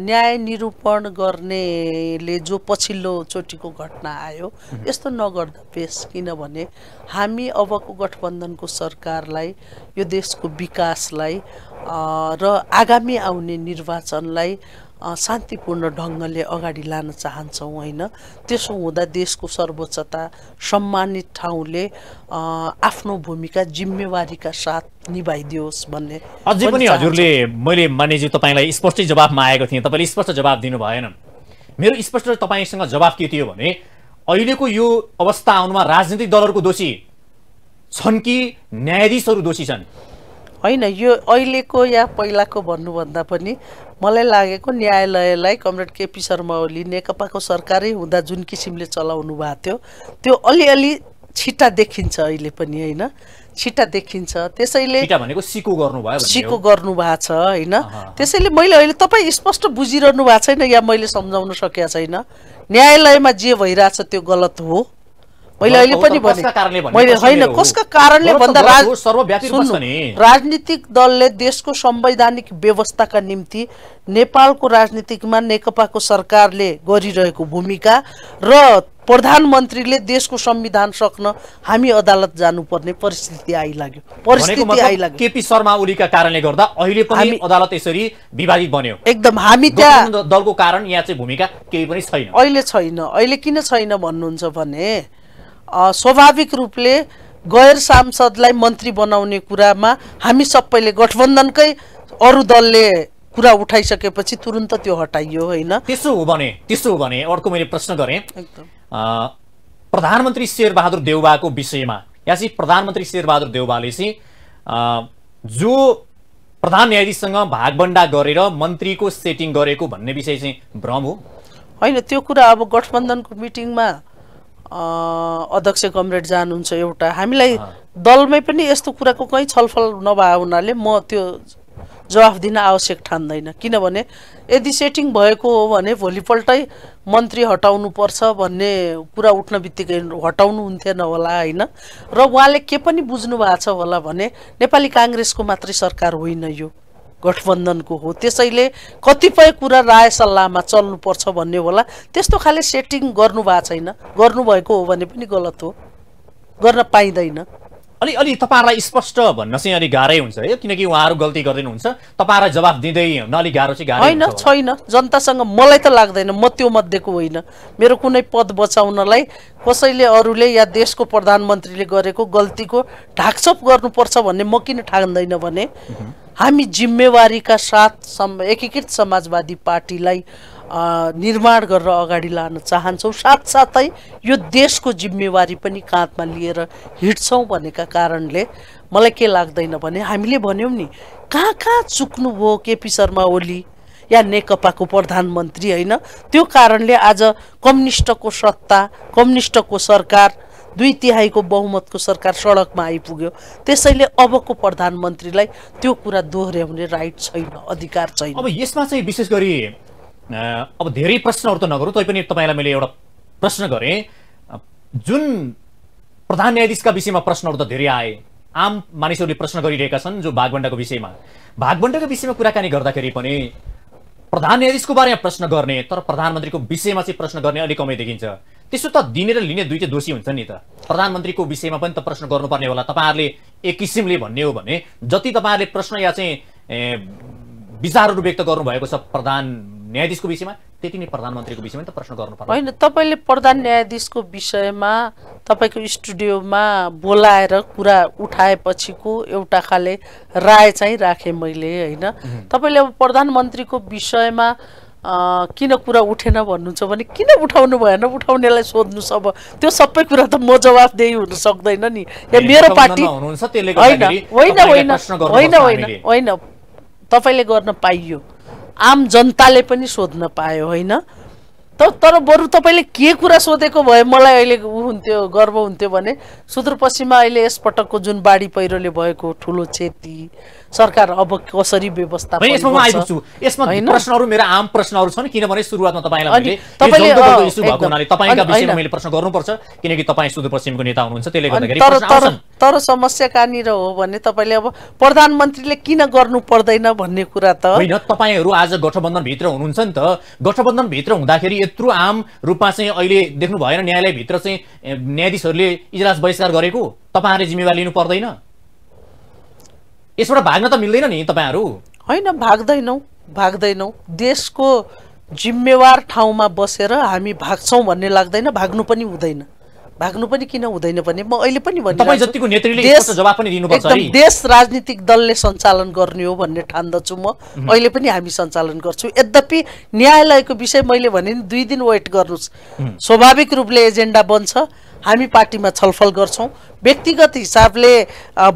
न्याय निरूपण गर्नेले जो पछिल्लो चोटिको घटना आयो यस्तो नगर्दा बेस। किनभने हामी अबको गठबन्धनको सरकारलाई, यो देशको विकासलाई र आगामी आउने निर्वाचनलाई शान्तिपूर्ण ढङ्गले अगाडि लान चाहन्छौँ, होइन? त्यसो हुँदा देशको सर्वोच्चता सम्मानित ठाउँले आफ्नो भूमिका जिम्मेवारीका साथ निभाइदियोस् भन्ने। अझै पनि हजुरले, मैले मानेजी तपाईँलाई स्पष्टै जवाब मागेको थिएँ, तपाईँले स्पष्ट जवाब दिनु भएन। मेरो स्पष्ट तपाईँसँग जवाब के थियो भने अहिलेको यो अवस्था आउनुमा राजनीतिक दलहरूको दोषी छन् कि न्यायाधीशहरू दोषी छन्? होइन, यो अहिलेको या पहिलाको भन्नुभन्दा पनि मलाई लागेको न्यायालयलाई कमरेड केपी शर्मा ओली नेकपाको सरकारै हुँदा जुन किसिमले चलाउनु भएको थियो त्यो अलिअलि छिटा देखिन्छ अहिले पनि, होइन? छिटा देखिन्छ। त्यसैले भनेको सिको गर्नुभयो, सिको गर्नुभएको छ, होइन? त्यसैले मैले अहिले तपाईँ स्पष्ट बुझिरहनु भएको छैन या मैले सम्झाउन सकेको छैन। न्यायालयमा जे भइरहेछ त्यो गलत हो। मैले अहिले पनि भने मैले होइन, कसका कारणले भन्दा राजनीतिक दलले देशको संवैधानिक व्यवस्थाका निम्ति नेपालको राजनीतिकमा नेकपाको सरकारले गरिरहेको भूमिका र प्रधानमन्त्रीले देशको संविधान सक्न हामी अदालत जानुपर्ने परिस्थिति आइलाग्यो। केपी शर्मा ओलीका कारणले गर्दा अहिले पनि अदालत यसरी विवादित बन्यो। एकदम, हामी त्यहाँ दलको कारण यहाँ चाहिँ भूमिका केही पनि छैन। अहिले छैन। अहिले किन छैन भन्नुहुन्छ भने स्वाभाविक रूपले गैर सांसदलाई मन्त्री बनाउने कुरामा हामी सबैले गठबन्धनकै अरू दलले कुरा उठाइसकेपछि तुरुन्त त्यो हटाइयो, होइन? त्यसो हो भने अर्को मैले प्रश्न गरेँ प्रधानमन्त्री शेरबहादुर देउवाको विषयमा। या चाहिँ प्रधानमन्त्री शेरबहादुर देउवाले चाहिँ जो प्रधान न्यायाधीशसँग भागभण्डा गरेर मन्त्रीको सेटिङ गरेको भन्ने विषय चाहिँ भ्रम हो? होइन, त्यो कुरा अब गठबन्धनको मिटिङमा अध्यक्ष कमरेड जानुहुन्छ एउटा, हामीलाई दलमै पनि यस्तो कुराको कहीँ छलफल नभए हुनाले म त्यो जवाफ दिन आवश्यक ठान्दैन। किनभने यदि सेटिङ भएको हो भने भोलिपल्टै मन्त्री हटाउनुपर्छ भन्ने कुरा उठ्न बित्तिकै हटाउनु हुन्थेन होला होइन। र उहाँले के पनि बुझ्नु भएको छ होला भने नेपाली काङ्ग्रेसको मात्रै सरकार होइन, यो गठबन्धनको हो, त्यसैले कतिपय कुरा राय सल्लाहमा चल्नुपर्छ भन्ने होला। त्यस्तो खाले सेटिङ गर्नु भएको छैन। गर्नुभएको हो भने पनि गलत हो, गर्न पाइँदैन। अलि तपाईँहरूलाई स्पष्ट भन्न चाहिँ अलिक गाह्रै हुन्छ है, किनकि उहाँहरू गल्ती गर्दिनुहुन्छ, तपाईँहरूलाई जवाफ दिँदै हुन अलिक गाह्रो चाहिँ गाह्रो होइन छैन। जनतासँग मलाई त लाग्दैन, म त्यो मध्येको होइन। मेरो कुनै पद बचाउनलाई कसैले अरूले या देशको प्रधानमन्त्रीले गरेको गल्तीको ढाकछोप गर्नुपर्छ भन्ने म किन ठान्दैन भने हामी जिम्मेवारीका साथ एकीकृत समाजवादी पार्टीलाई निर्माण गरेर अगाडि लान चाहन्छौँ। साथसाथै यो देशको जिम्मेवारी पनि काँधमा लिएर हिँड्छौँ भनेका कारणले मलाई के लाग्दैन भने हामीले भन्यौँ नि कहाँ कहाँ चुक्नुभयो केपी शर्मा ओली या नेकपाको प्रधानमन्त्री होइन। त्यो कारणले आज कम्युनिस्टको सत्ता, कम्युनिस्टको सरकार, 2/3 बहुमतको सरकार सडकमा आइपुग्यो। त्यसैले अबको प्रधानमन्त्रीलाई त्यो कुरा दोहोर्याउने राइट छैन, अधिकार छैन। अब यसमा चाहिँ विशेष गरी अब धेरै प्रश्नहरू त नगरौँ, तैपनि तपाईँलाई मैले एउटा प्रश्न गरेँ। जुन प्रधान न्यायाधीशका विषयमा प्रश्नहरू त धेरै आए, आम मानिसहरूले प्रश्न गरिरहेका छन् जो भागवण्डाको विषयमा कुराकानी गर्दाखेरि पनि प्रधान न्यायाधीशको बारेमा प्रश्न गर्ने तर प्रधानमन्त्रीको विषयमा चाहिँ प्रश्न गर्ने अलिक कमै देखिन्छ। त्यसो त दिने र लिने दुईटै दोषी हुन्छन् नि त। प्रधानमन्त्रीको विषयमा पनि त प्रश्न गर्नुपर्ने होला। तपाईँहरूले एक किसिमले भन्ने हो भने जति तपाईँहरूले प्रश्न या चाहिँ विचारहरू व्यक्त गर्नुभएको छ प्रधान न्यायाधीशको विषयमा, त्यति नै प्रधानमन्त्रीको विषयमा त प्रश्न गर्नुपर्छ होइन। तपाईँले प्रधान न्यायाधीशको विषयमा तपाईँको स्टुडियोमा बोलाएर कुरा उठाएपछिको एउटा खाले राय चाहिँ राखेँ मैले होइन। तपाईँले अब प्रधानमन्त्रीको विषयमा किन कुरा उठेन भन्नुहुन्छ भने किन उठाउनु भएन, उठाउनेलाई सोध्नुहोस्। अब त्यो सबै कुरा त म जवाफदेही हुन सक्दैन नि। या मेरो पार्टी होइन तपाईँले गर्न पाइयो, आम जनताले पनि सोध्न पायो होइन। तर बरु तपाईँले के कुरा सोधेको भए मलाई अहिले हुन्थ्यो, गर्व हुन्थ्यो भने सुदूरपश्चिममा अहिले यसपटकको जुन बाढी पहिरोले भएको ठुलो क्षति सरकार अब कसरी व्यवस्थापन गर्छ। यसमा म आइपुग्छु। यसमा प्रश्नहरू मेरा आम प्रश्नहरू छन्, किनभने सुरुवातमा तपाईँलाई इस्यु भएको हुनाले तपाईँका विषयमा मैले प्रश्न गर्नुपर्छ, किनकि तपाईँ सुदूरपश्चिमको नेता हुनुहुन्छ, त्यसले गर्दाखेरि तर समस्या कहाँनिर हो भने तपाईँले अब प्रधानमन्त्रीले किन गर्नु पर्दैन भन्ने कुरा त होइन। तपाईँहरू आज गठबन्धनभित्र हुनुहुन्छ नि त। गठबन्धनभित्र हुँदाखेरि यत्रो आम रूपमा चाहिँ अहिले देख्नु भएन न्यायालयभित्र चाहिँ न्यायाधीशहरूले इजलास बहिष्कार गरेको, तपाईँहरूले जिम्मेवारी लिनु पर्दैन? यसबाट भाग्न त मिल्दैन नि तपाईँहरू। होइन भाग्दैनौँ। देशको जिम्मेवार ठाउँमा बसेर हामी भाग्छौँ भन्ने लाग्दैन, भाग्नु पनि हुँदैन। भाग्नु पनि किन हुँदैन भने म अहिले पनि भन्छु, तपाईँ जतिको नेतृत्वले यसको जवाफ पनि दिनुपर्छ है। देश राजनीतिक दलले सञ्चालन गर्ने हो भन्ने ठान्दछु म। अहिले पनि हामी सञ्चालन गर्छौँ। यद्यपि न्यायालयको विषय मैले भने नि 2 दिन वेट गर्नुहोस्, स्वाभाविक रूपले एजेन्डा बन्छ, हामी पार्टीमा छलफल गर्छौँ। व्यक्तिगत हिसाबले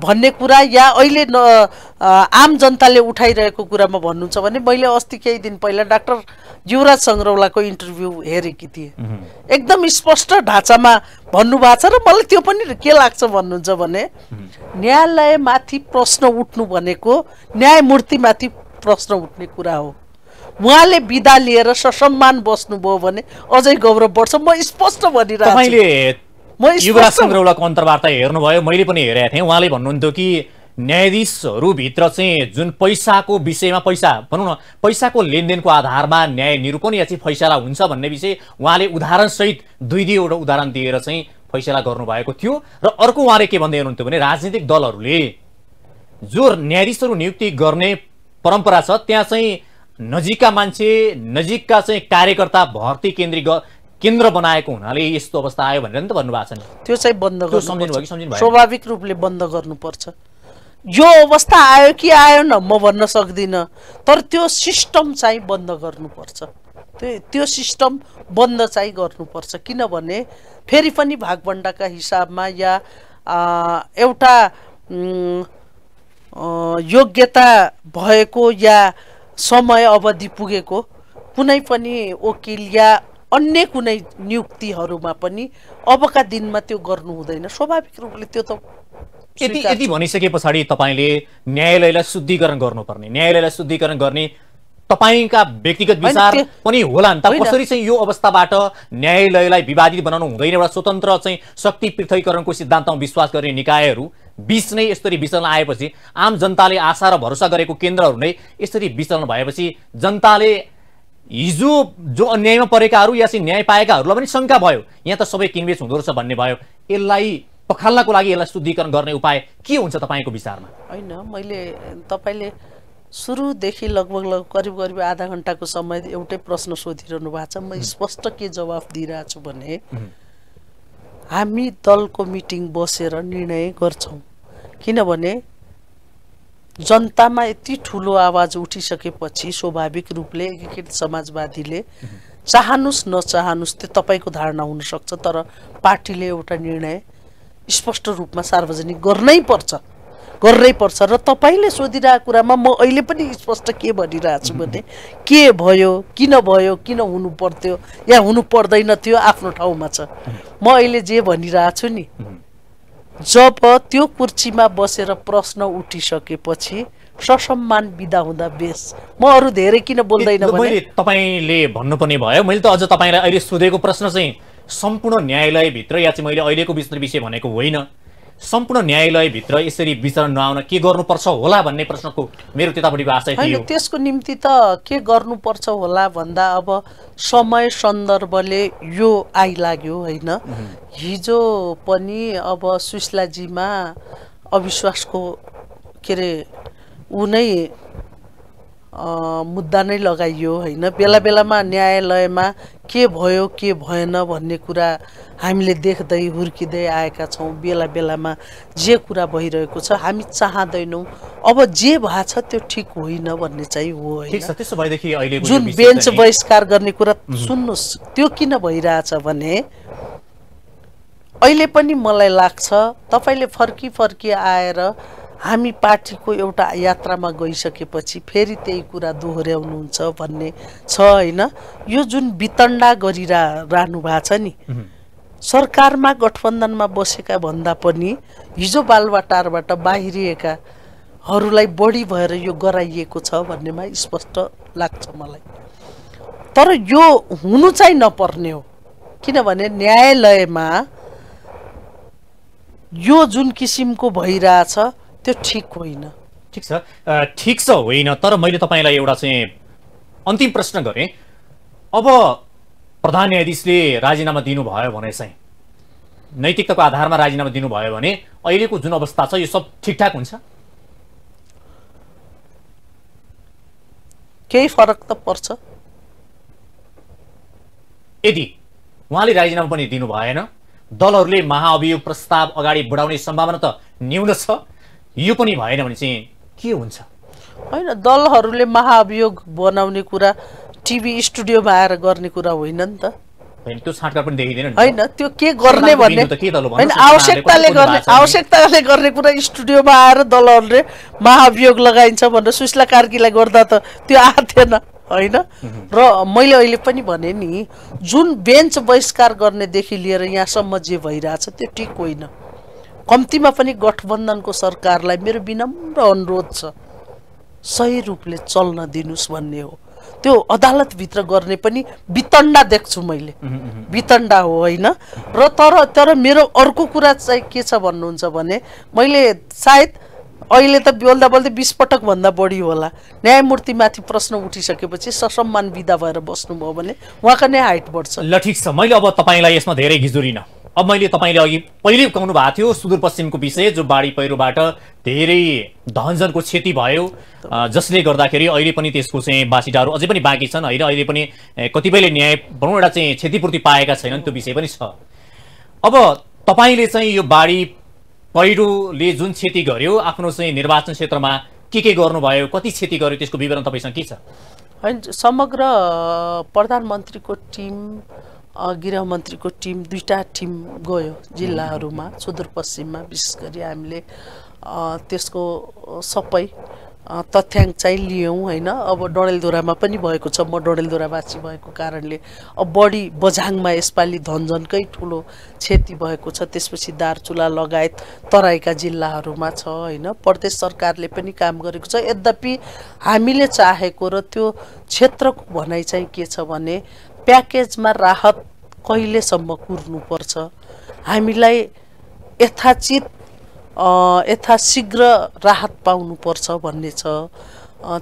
भन्ने कुरा या अहिले आम जनताले उठाइरहेको कुरामा भन्नुहुन्छ भने मैले अस्ति केही दिन पहिला डाक्टर युवराज सङ्ग्रौलाको इन्टरभ्यू हेरेकी थिएँ। एकदम स्पष्ट ढाँचामा भन्नुभएको छ र मलाई त्यो पनि के लाग्छ भन्नुहुन्छ भने न्यायालयमाथि प्रश्न उठ्नु भनेको न्यायमूर्तिमाथि प्रश्न उठ्ने कुरा हो। उहाँले बिदा लिएर ससम्मान बस्नुभयो भने अझै गौरव बढ्छ। म स्पष्ट भनिरहेको छु। युवराज सङ्ग्रौलाको अन्तर्वार्ता हेर्नुभयो, मैले पनि हेरेको थिएँ। उहाँले भन्नुहुन्थ्यो कि न्यायाधीशहरूभित्र चाहिँ जुन पैसाको विषयमा भनौँ न पैसाको लेनदेनको आधारमा न्याय निरूपण या चाहिँ फैसला हुन्छ भन्ने विषय उहाँले उदाहरणसहित 2-2वटा उदाहरण दिएर चाहिँ फैसला गर्नुभएको थियो। र अर्को उहाँले के भन्दै हुनुहुन्थ्यो भने राजनीतिक दलहरूले जो न्यायाधीशहरू नियुक्ति गर्ने परम्परा छ त्यहाँ चाहिँ नजिकका मान्छे, नजिकका चाहिँ कार्यकर्ता भर्ती केन्द्र बनाएको हुनाले यस्तो अवस्था आयो भनेर नि त भन्नुभएको छ नि। त्यो चाहिँ बन्द गर्नु स्वाभाविक रूपले बन्द गर्नुपर्छ। यो अवस्था आयो कि आयो न म भन्न सक्दिनँ, तर त्यो सिस्टम चाहिँ बन्द गर्नुपर्छ। त्यो सिस्टम बन्द चाहिँ गर्नुपर्छ। किनभने फेरि पनि भागभण्डाका हिसाबमा या एउटा योग्यता भएको या समय अवधि पुगेको कुनै पनि वकिल या अन्य कुनै नियुक्तिहरूमा पनि अबका दिनमा त्यो गर्नु हुँदैन। स्वाभाविक रूपले त्यो त यति भनिसके पछाडि तपाईले न्यायालयलाई शुद्धिकरण गर्नुपर्ने, न्यायालयलाई शुद्धिकरण गर्ने तपाईका व्यक्तिगत विचार पनि होला नि त। कसरी चाहिँ यो अवस्थाबाट न्यायालयलाई विवादित बनाउनु हुँदैन? एउटा स्वतन्त्र चाहिँ शक्ति पृथकीकरणको सिद्धान्तमा विश्वास गर्ने निकायहरू बीच नै यसरी विचलन आएपछि, आम जनताले आशा र भरोसा गरेको केन्द्रहरू नै यसरी विचलन भएपछि जनताले हिजो जो अन्यायमा परेकाहरू या चाहिँ न्याय पाएकाहरूलाई पनि शङ्का भयो, यहाँ त सबै किनबेच हुँदो रहेछ भन्ने भयो। यसलाई पखाल्नको लागि यसलाई शुद्धिकरण गर्ने उपाय के हुन्छ तपाईँको विचारमा? होइन, मैले तपाईँले सुरुदेखि लगभग करिब आधा घन्टाको समय एउटै प्रश्न सोधिरहनु भएको छ। म स्पष्ट के जवाफ दिइरहेको छु भने हामी दलको मिटिङ बसेर निर्णय गर्छौँ, किनभने जनतामा यति ठुलो आवाज उठिसकेपछि स्वाभाविक रूपले एकीकृत समाजवादीले चाहनुस् नचाहनुस् त्यो तपाईँको धारणा हुनसक्छ, तर पार्टीले एउटा निर्णय स्पष्ट रूपमा सार्वजनिक गर्नै पर्छ र तपाईँले सोधिरहेको कुरामा म अहिले पनि स्पष्ट के भनिरहेको छु भने के भयो, किन हुनु पर्थ्यो या हुनु पर्दैन थियो आफ्नो ठाउँमा छ। म अहिले जे भनिरहेको छु नि, जब त्यो कुर्सीमा बसेर प्रश्न उठिसकेपछि ससम्मान बिदा हुँदा बेस। म अरू धेरै किन बोल्दैन भने तपाईँले भन्नुपर्ने भयो। मैले त अझ तपाईँलाई अहिले सोधेको प्रश्न चाहिँ सम्पूर्ण न्यायालयभित्र या चाहिँ मैले अहिलेको विषय भनेको होइन, सम्पूर्ण न्यायालयभित्र यसरी विचरण नआउन के गर्नुपर्छ होला भन्ने प्रश्नको मेरो त्यतापट्टिको आशय थियो। त्यसको निम्ति त के गर्नुपर्छ होला भन्दा अब समय सन्दर्भले यो आइलाग्यो होइन। हिजो पनि अब सुशीलाजीमा अविश्वासको के अरे ऊ नै मुद्दा नै लगाइयो होइन। बेला बेलामा न्यायालयमा के भयो के भएन भन्ने कुरा हामीले देख्दै हुर्किँदै आएका छौँ। बेला बेलामा जे कुरा भइरहेको छ हामी चाहँदैनौँ अब जे भएको छ त्यो ठिक होइन भन्ने चाहिँ हो होइन। जुन बेन्च बहिष्कार गर्ने कुरा सुन्नुहोस्, त्यो किन भइरहेछ भने अहिले पनि मलाई लाग्छ तपाईँले फर्की आएर हामी पार्टीको एउटा यात्रामा गइसकेपछि फेरि त्यही कुरा दोहोऱ्याउनुहुन्छ भन्ने छ होइन। यो जुन वितण्डा गरिरहनु भएको छ नि, सरकारमा गठबन्धनमा बसेका भन्दा पनि हिजो बालुवाटारबाट बाहिरिएकाहरूलाई बढी भएर यो गराइएको छ भन्नेमा स्पष्ट लाग्छ मलाई। तर यो हुनु चाहिँ नपर्ने हो, किनभने न्यायालयमा यो जुन किसिमको भइरहेछ त्यो ठिक होइन। ठिक छ होइन, तर मैले तपाईँलाई एउटा चाहिँ अन्तिम प्रश्न गरेँ। अब प्रधान न्यायाधीशले राजीनामा दिनुभयो भने चाहिँ नैतिकताको आधारमा राजीनामा दिनुभयो भने अहिलेको जुन अवस्था छ यो सब ठिकठाक हुन्छ? केही फरक त पर्छ। यदि उहाँले राजीनामा पनि दिनु भएन, दलहरूले महाअभियोग प्रस्ताव अगाडि बढाउने सम्भावना त न्यून छ, यो पनि भएन भने चाहिँ के हुन्छ? होइन, दलहरूले महाअभियोग बनाउने कुरा टिभी स्टुडियोमा आएर गर्ने कुरा होइन नि त। होइन, त्यो छाटकाट पनि देखिँदैन होइन। त्यो के गर्ने भन्ने होइन, आवश्यकताले गर्ने कुरा स्टुडियोमा आएर दलहरूले महाअभियोग लगाइन्छ भनेर सुशीला कार्कीलाई गर्दा त त्यो आएको थिएन होइन। र मैले अहिले पनि भने नि, जुन बेन्च बहिष्कार गर्नेदेखि लिएर यहाँसम्म जे भइरहेछ त्यो ठिक होइन। कम्तीमा पनि गठबन्धनको सरकारलाई मेरो विनम्र अनुरोध छ, सही रूपले चल्न दिनुस् भन्ने हो। त्यो अदालतभित्र गर्ने पनि वितण्डा देख्छु मैले, वितण्डा हो होइन। र तर मेरो अर्को कुरा चाहिँ के छ भन्नुहुन्छ भने मैले सायद अहिले त बोल्दा 20 पटक भन्दा बढी होला, न्यायमूर्तिमाथि प्रश्न उठिसकेपछि ससम्मान बिदा भएर बस्नुभयो भने उहाँको नै हाइट बढ्छ। ल ठिक छ, मैले अब तपाईँलाई यसमा धेरै घिजुरिन। अब मैले तपाईँले अघि पहिले कहनु भएको थियो सुदूरपश्चिमको विषय, जो बाढी पहिरोबाट धेरै धनजनको क्षति भयो, जसले गर्दाखेरि अहिले पनि त्यसको चाहिँ बासिटाहरू अझै पनि बाँकी छन् होइन। अहिले पनि कतिपयले न्याय भनौँ एउटा चाहिँ क्षतिपूर्ति पाएका छैनन्, त्यो विषय पनि छ। अब तपाईँले चाहिँ यो बाढी पहिरोले जुन क्षति गर्यो आफ्नो चाहिँ निर्वाचन क्षेत्रमा के गर्नुभयो, कति क्षति गर्यो, त्यसको विवरण तपाईँसँग के छ? होइन, समग्र प्रधानमन्त्रीको टिम, गृहमन्त्रीको टिम, दुईटा टिम गयो जिल्लाहरूमा, सुदूरपश्चिममा विशेष गरी हामीले त्यसको सबै तथ्याङ्क चाहिँ लियौँ होइन। अब डडेलधुरामा पनि भएको छ, म डडेलधुरावासी भएको कारणले अब बढी बझाङमा यसपालि धनजनकै ठुलो क्षति भएको छ। त्यसपछि दार्चुला लगायत तराईका जिल्लाहरूमा छ होइन। प्रदेश सरकारले पनि काम गरेको छ। यद्यपि हामीले चाहेको र त्यो क्षेत्रको भनाइ चाहिँ के छ भने प्याकेजमा राहत कहिलेसम्म कुर्नुपर्छ, हामीलाई यथाचित यथाशीघ्र राहत पाउनुपर्छ भन्ने छ।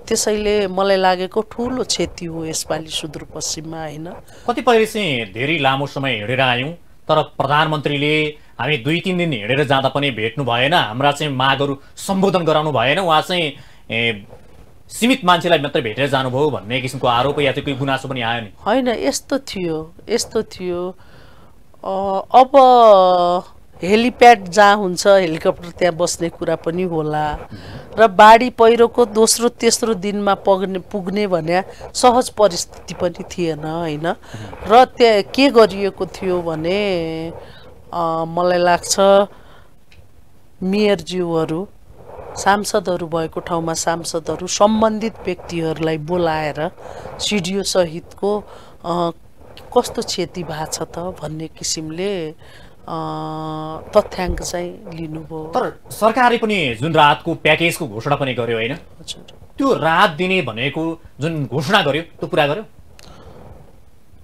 त्यसैले मलाई लागेको ठुलो क्षति हो यसपालि सुदूरपश्चिममा होइन। कतिपयले चाहिँ धेरै लामो समय हिँडेर आयौँ, तर प्रधानमन्त्रीले हामी 2-3 दिन हिँडेर जाँदा पनि भेट्नु भएन, हाम्रा चाहिँ मागहरू सम्बोधन गराउनु भएन, उहाँ चाहिँ सीमित मान्छेलाई मात्रै भेटेर जानुभयो भन्ने किसिमको आरोप या चाहिँ कोही गुनासो पनि आयो नि? होइन, यस्तो थियो। अब हेलिप्याड जहाँ हुन्छ हेलिकप्टर त्यहाँ बस्ने कुरा पनि होला र बाढी पहिरोको दोस्रो तेस्रो दिनमा पुग्ने भने सहज परिस्थिति पनि थिएन होइन। र त्यहाँ के गरिएको थियो भने मलाई लाग्छ मेयरज्यूहरू सांसदहरू भएको ठाउँमा सांसदहरू सम्बन्धित व्यक्तिहरूलाई बोलाएर सिडिओ सहितको कस्तो क्षति भएको छ त भन्ने किसिमले तथ्याङ्क चाहिँ लिनुभयो। तर सरकारले पनि जुन राहतको प्याकेजको घोषणा पनि गर्यो होइन, त्यो राहत दिने भनेको जुन घोषणा गर्यो त्यो पुरा गर्यो?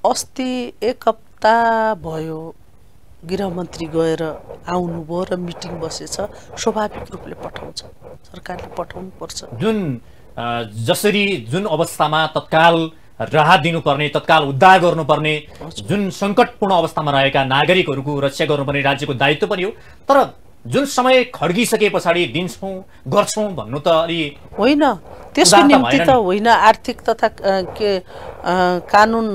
अस्ति 1 हप्ता भयो गृहमन्त्री गएर आउनुभयो र मिटिङ बसेछ। स्वाभाविक रूपले पठाउँछ, सरकारले पठाउनु पर्छ। जसरी जुन अवस्थामा तत्काल राहत दिनुपर्ने, तत्काल उद्धार गर्नुपर्ने, जुन सङ्कटपूर्ण अवस्थामा रहेका नागरिकहरूको रक्षा गर्नुपर्ने राज्यको दायित्व पनि हो, तर जुन समय खड्किसके पछाडि दिन्छौँ गर्छौँ भन्नु त अलि होइन। त्यसको निम्ति त होइन, आर्थिक तथा कानुन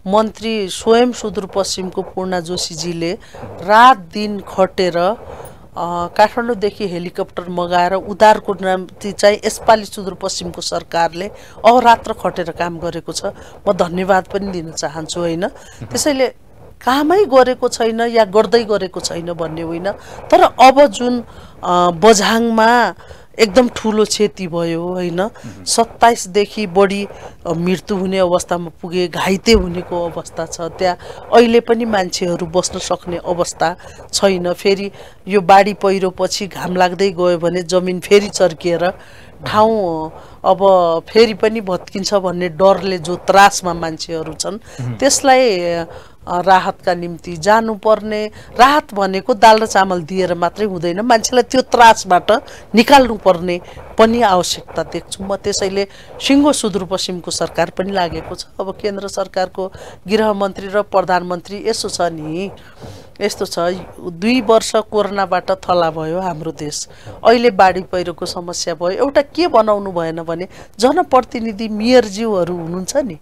मन्त्री स्वयं सुदूरपश्चिमको पूर्णा जोशीजीले रात दिन खटेर काठमाडौँदेखि हेलिकप्टर मगाएर उद्धारको निम्ति चाहिँ यसपालि सुदूरपश्चिमको सरकारले अहोरात्र खटेर काम गरेको छ। म धन्यवाद पनि दिन चाहन्छु होइन। त्यसैले कामै गरेको छैन या गर्दै गरेको छैन भन्ने होइन, तर अब जुन बझाङमा एकदम ठुलो क्षति भयो होइन, 27 देखि बढी मृत्यु हुने अवस्थामा पुगे, घाइते हुनेको अवस्था छ। त्यहाँ अहिले पनि मान्छेहरू बस्न सक्ने अवस्था छैन। फेरि यो बाढी पहिरोपछि घाम लाग्दै गयो भने जमिन फेरि चर्किएर ठाउँ अब फेरि पनि भत्किन्छ भन्ने डरले जो त्रासमा मान्छेहरू छन्, त्यसलाई राहतका निम्ति जानुपर्ने। राहत भनेको दाल र चामल दिएर मात्रै हुँदैन, मान्छेलाई त्यो त्रासबाट निकाल्नुपर्ने पनि आवश्यकता देख्छु म। त्यसैले सिङ्गो सुदूरपश्चिमको सरकार पनि लागेको छ। अब केन्द्र सरकारको गृहमन्त्री र प्रधानमन्त्री यसो छ नि, यस्तो छ, 2 वर्ष कोरोनाबाट थला भयो हाम्रो देश, अहिले बाढी पहिरोको समस्या भयो। एउटा के बनाउनु भएन भने जनप्रतिनिधि मेयरज्यूहरू हुनुहुन्छ नि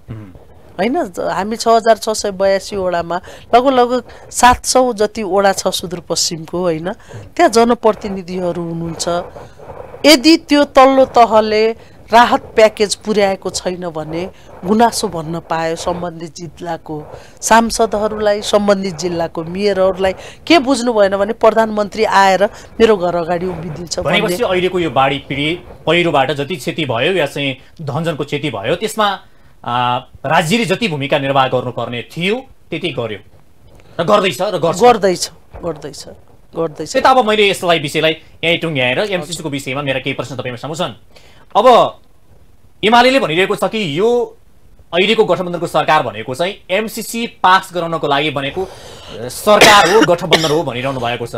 होइन। हामी 6682 वडामा लगभग 700 जति वडा छ सुदूरपश्चिमको होइन। त्यहाँ जनप्रतिनिधिहरू हुनुहुन्छ। यदि त्यो तल्लो तहले राहत प्याकेज पुर्याएको छैन भने गुनासो भन्न पायो सम्बन्धित जिल्लाको सांसदहरूलाई, सम्बन्धित जिल्लाको मेयरहरूलाई। के बुझ्नु भएन भने प्रधानमन्त्री आएर मेरो घर अगाडि उभिदिन्छ भनेपछि अहिलेको यो बाढी पहिरोबाट जति क्षति भयो या चाहिँ धनजनको क्षति भयो त्यसमा राज्यले जति भूमिका निर्वाह गर्नुपर्ने थियो त्यति गर्यो र गर्दैछ। त्यता अब मैले यसलाई विषयलाई यहीँ टुङ्ग्याएर एमसिसीको विषयमा मेरा केही प्रश्न तपाईँमा सामु छन्। अब एमाले भनिरहेको छ कि यो अहिलेको गठबन्धनको सरकार भनेको चाहिँ एमसिसी पास गराउनको लागि बनेको सरकार हो, गठबन्धन हो भनिरहनु भएको छ।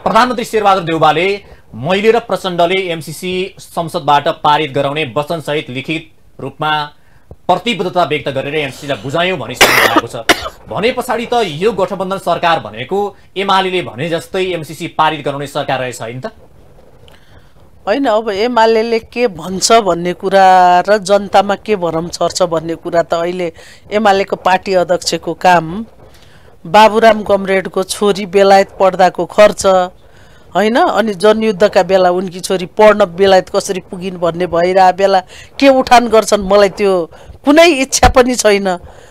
प्रधानमन्त्री शेरबहादुर देउवाले मैले र प्रचण्डले एमसिसी संसदबाट पारित गराउने वचनसहित लिखित रूपमा प्रतिबद्धता व्यक्त गरेर एमसिसीलाई बुझायौँ भनिसक्नु भएको छ। भने पछाडि त यो गठबन्धन सरकार भनेको एमाले भने जस्तै एमसिसी पारित गराउने सरकार रहेछ होइन त? होइन, अब एमाले के भन्छ भन्ने कुरा र जनतामा के भरम छर्छ भन्ने कुरा त अहिले एमालेको पार्टी अध्यक्षको काम। बाबुराम कमरेडको छोरी बेलायत पढ्दाको खर्च होइन, अनि जनयुद्धका बेला उनकी छोरी पढ्न बेलायत कसरी पुगिन् भन्ने भइरह बेला के उठान गर्छन्, मलाई त्यो कुनै इच्छा पनि छैन।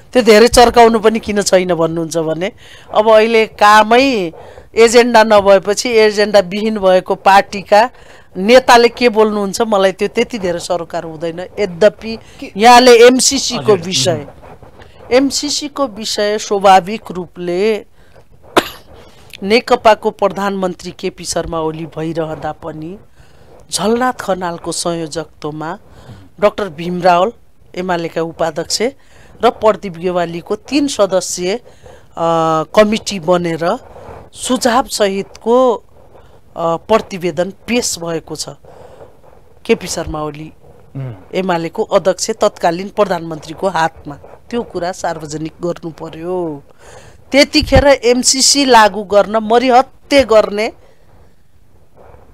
त्यो धेरै चर्काउनु पनि किन छैन भन्नुहुन्छ भने अब अहिले कामै एजेन्डा नभएपछि एजेन्डा विहीन भएको पार्टीका नेताले के बोल्नुहुन्छ मलाई त्यो त्यति धेरै सरोकार हुँदैन। यद्यपि यहाँले एमसीसी को विषय स्वाभाविक रूपले नेकपाको प्रधानमन्त्री केपी शर्मा ओली भइरहँदा पनि झलनाथ खनालको संयोजकत्वमा डाक्टर भीम रावल एमालेका उपाध्यक्ष र प्रदीप गेवालीको 3 सदस्यीय कमिटी बनेर सुझाव सहितको प्रतिवेदन पेश भएको छ। केपी शर्मा ओली एमालेको अध्यक्ष तत्कालीन प्रधानमन्त्रीको हातमा त्यो कुरा सार्वजनिक गर्नु पर्यो। त्यतिखेर एमसीसी लागू गर्न मरिहत्ते गर्ने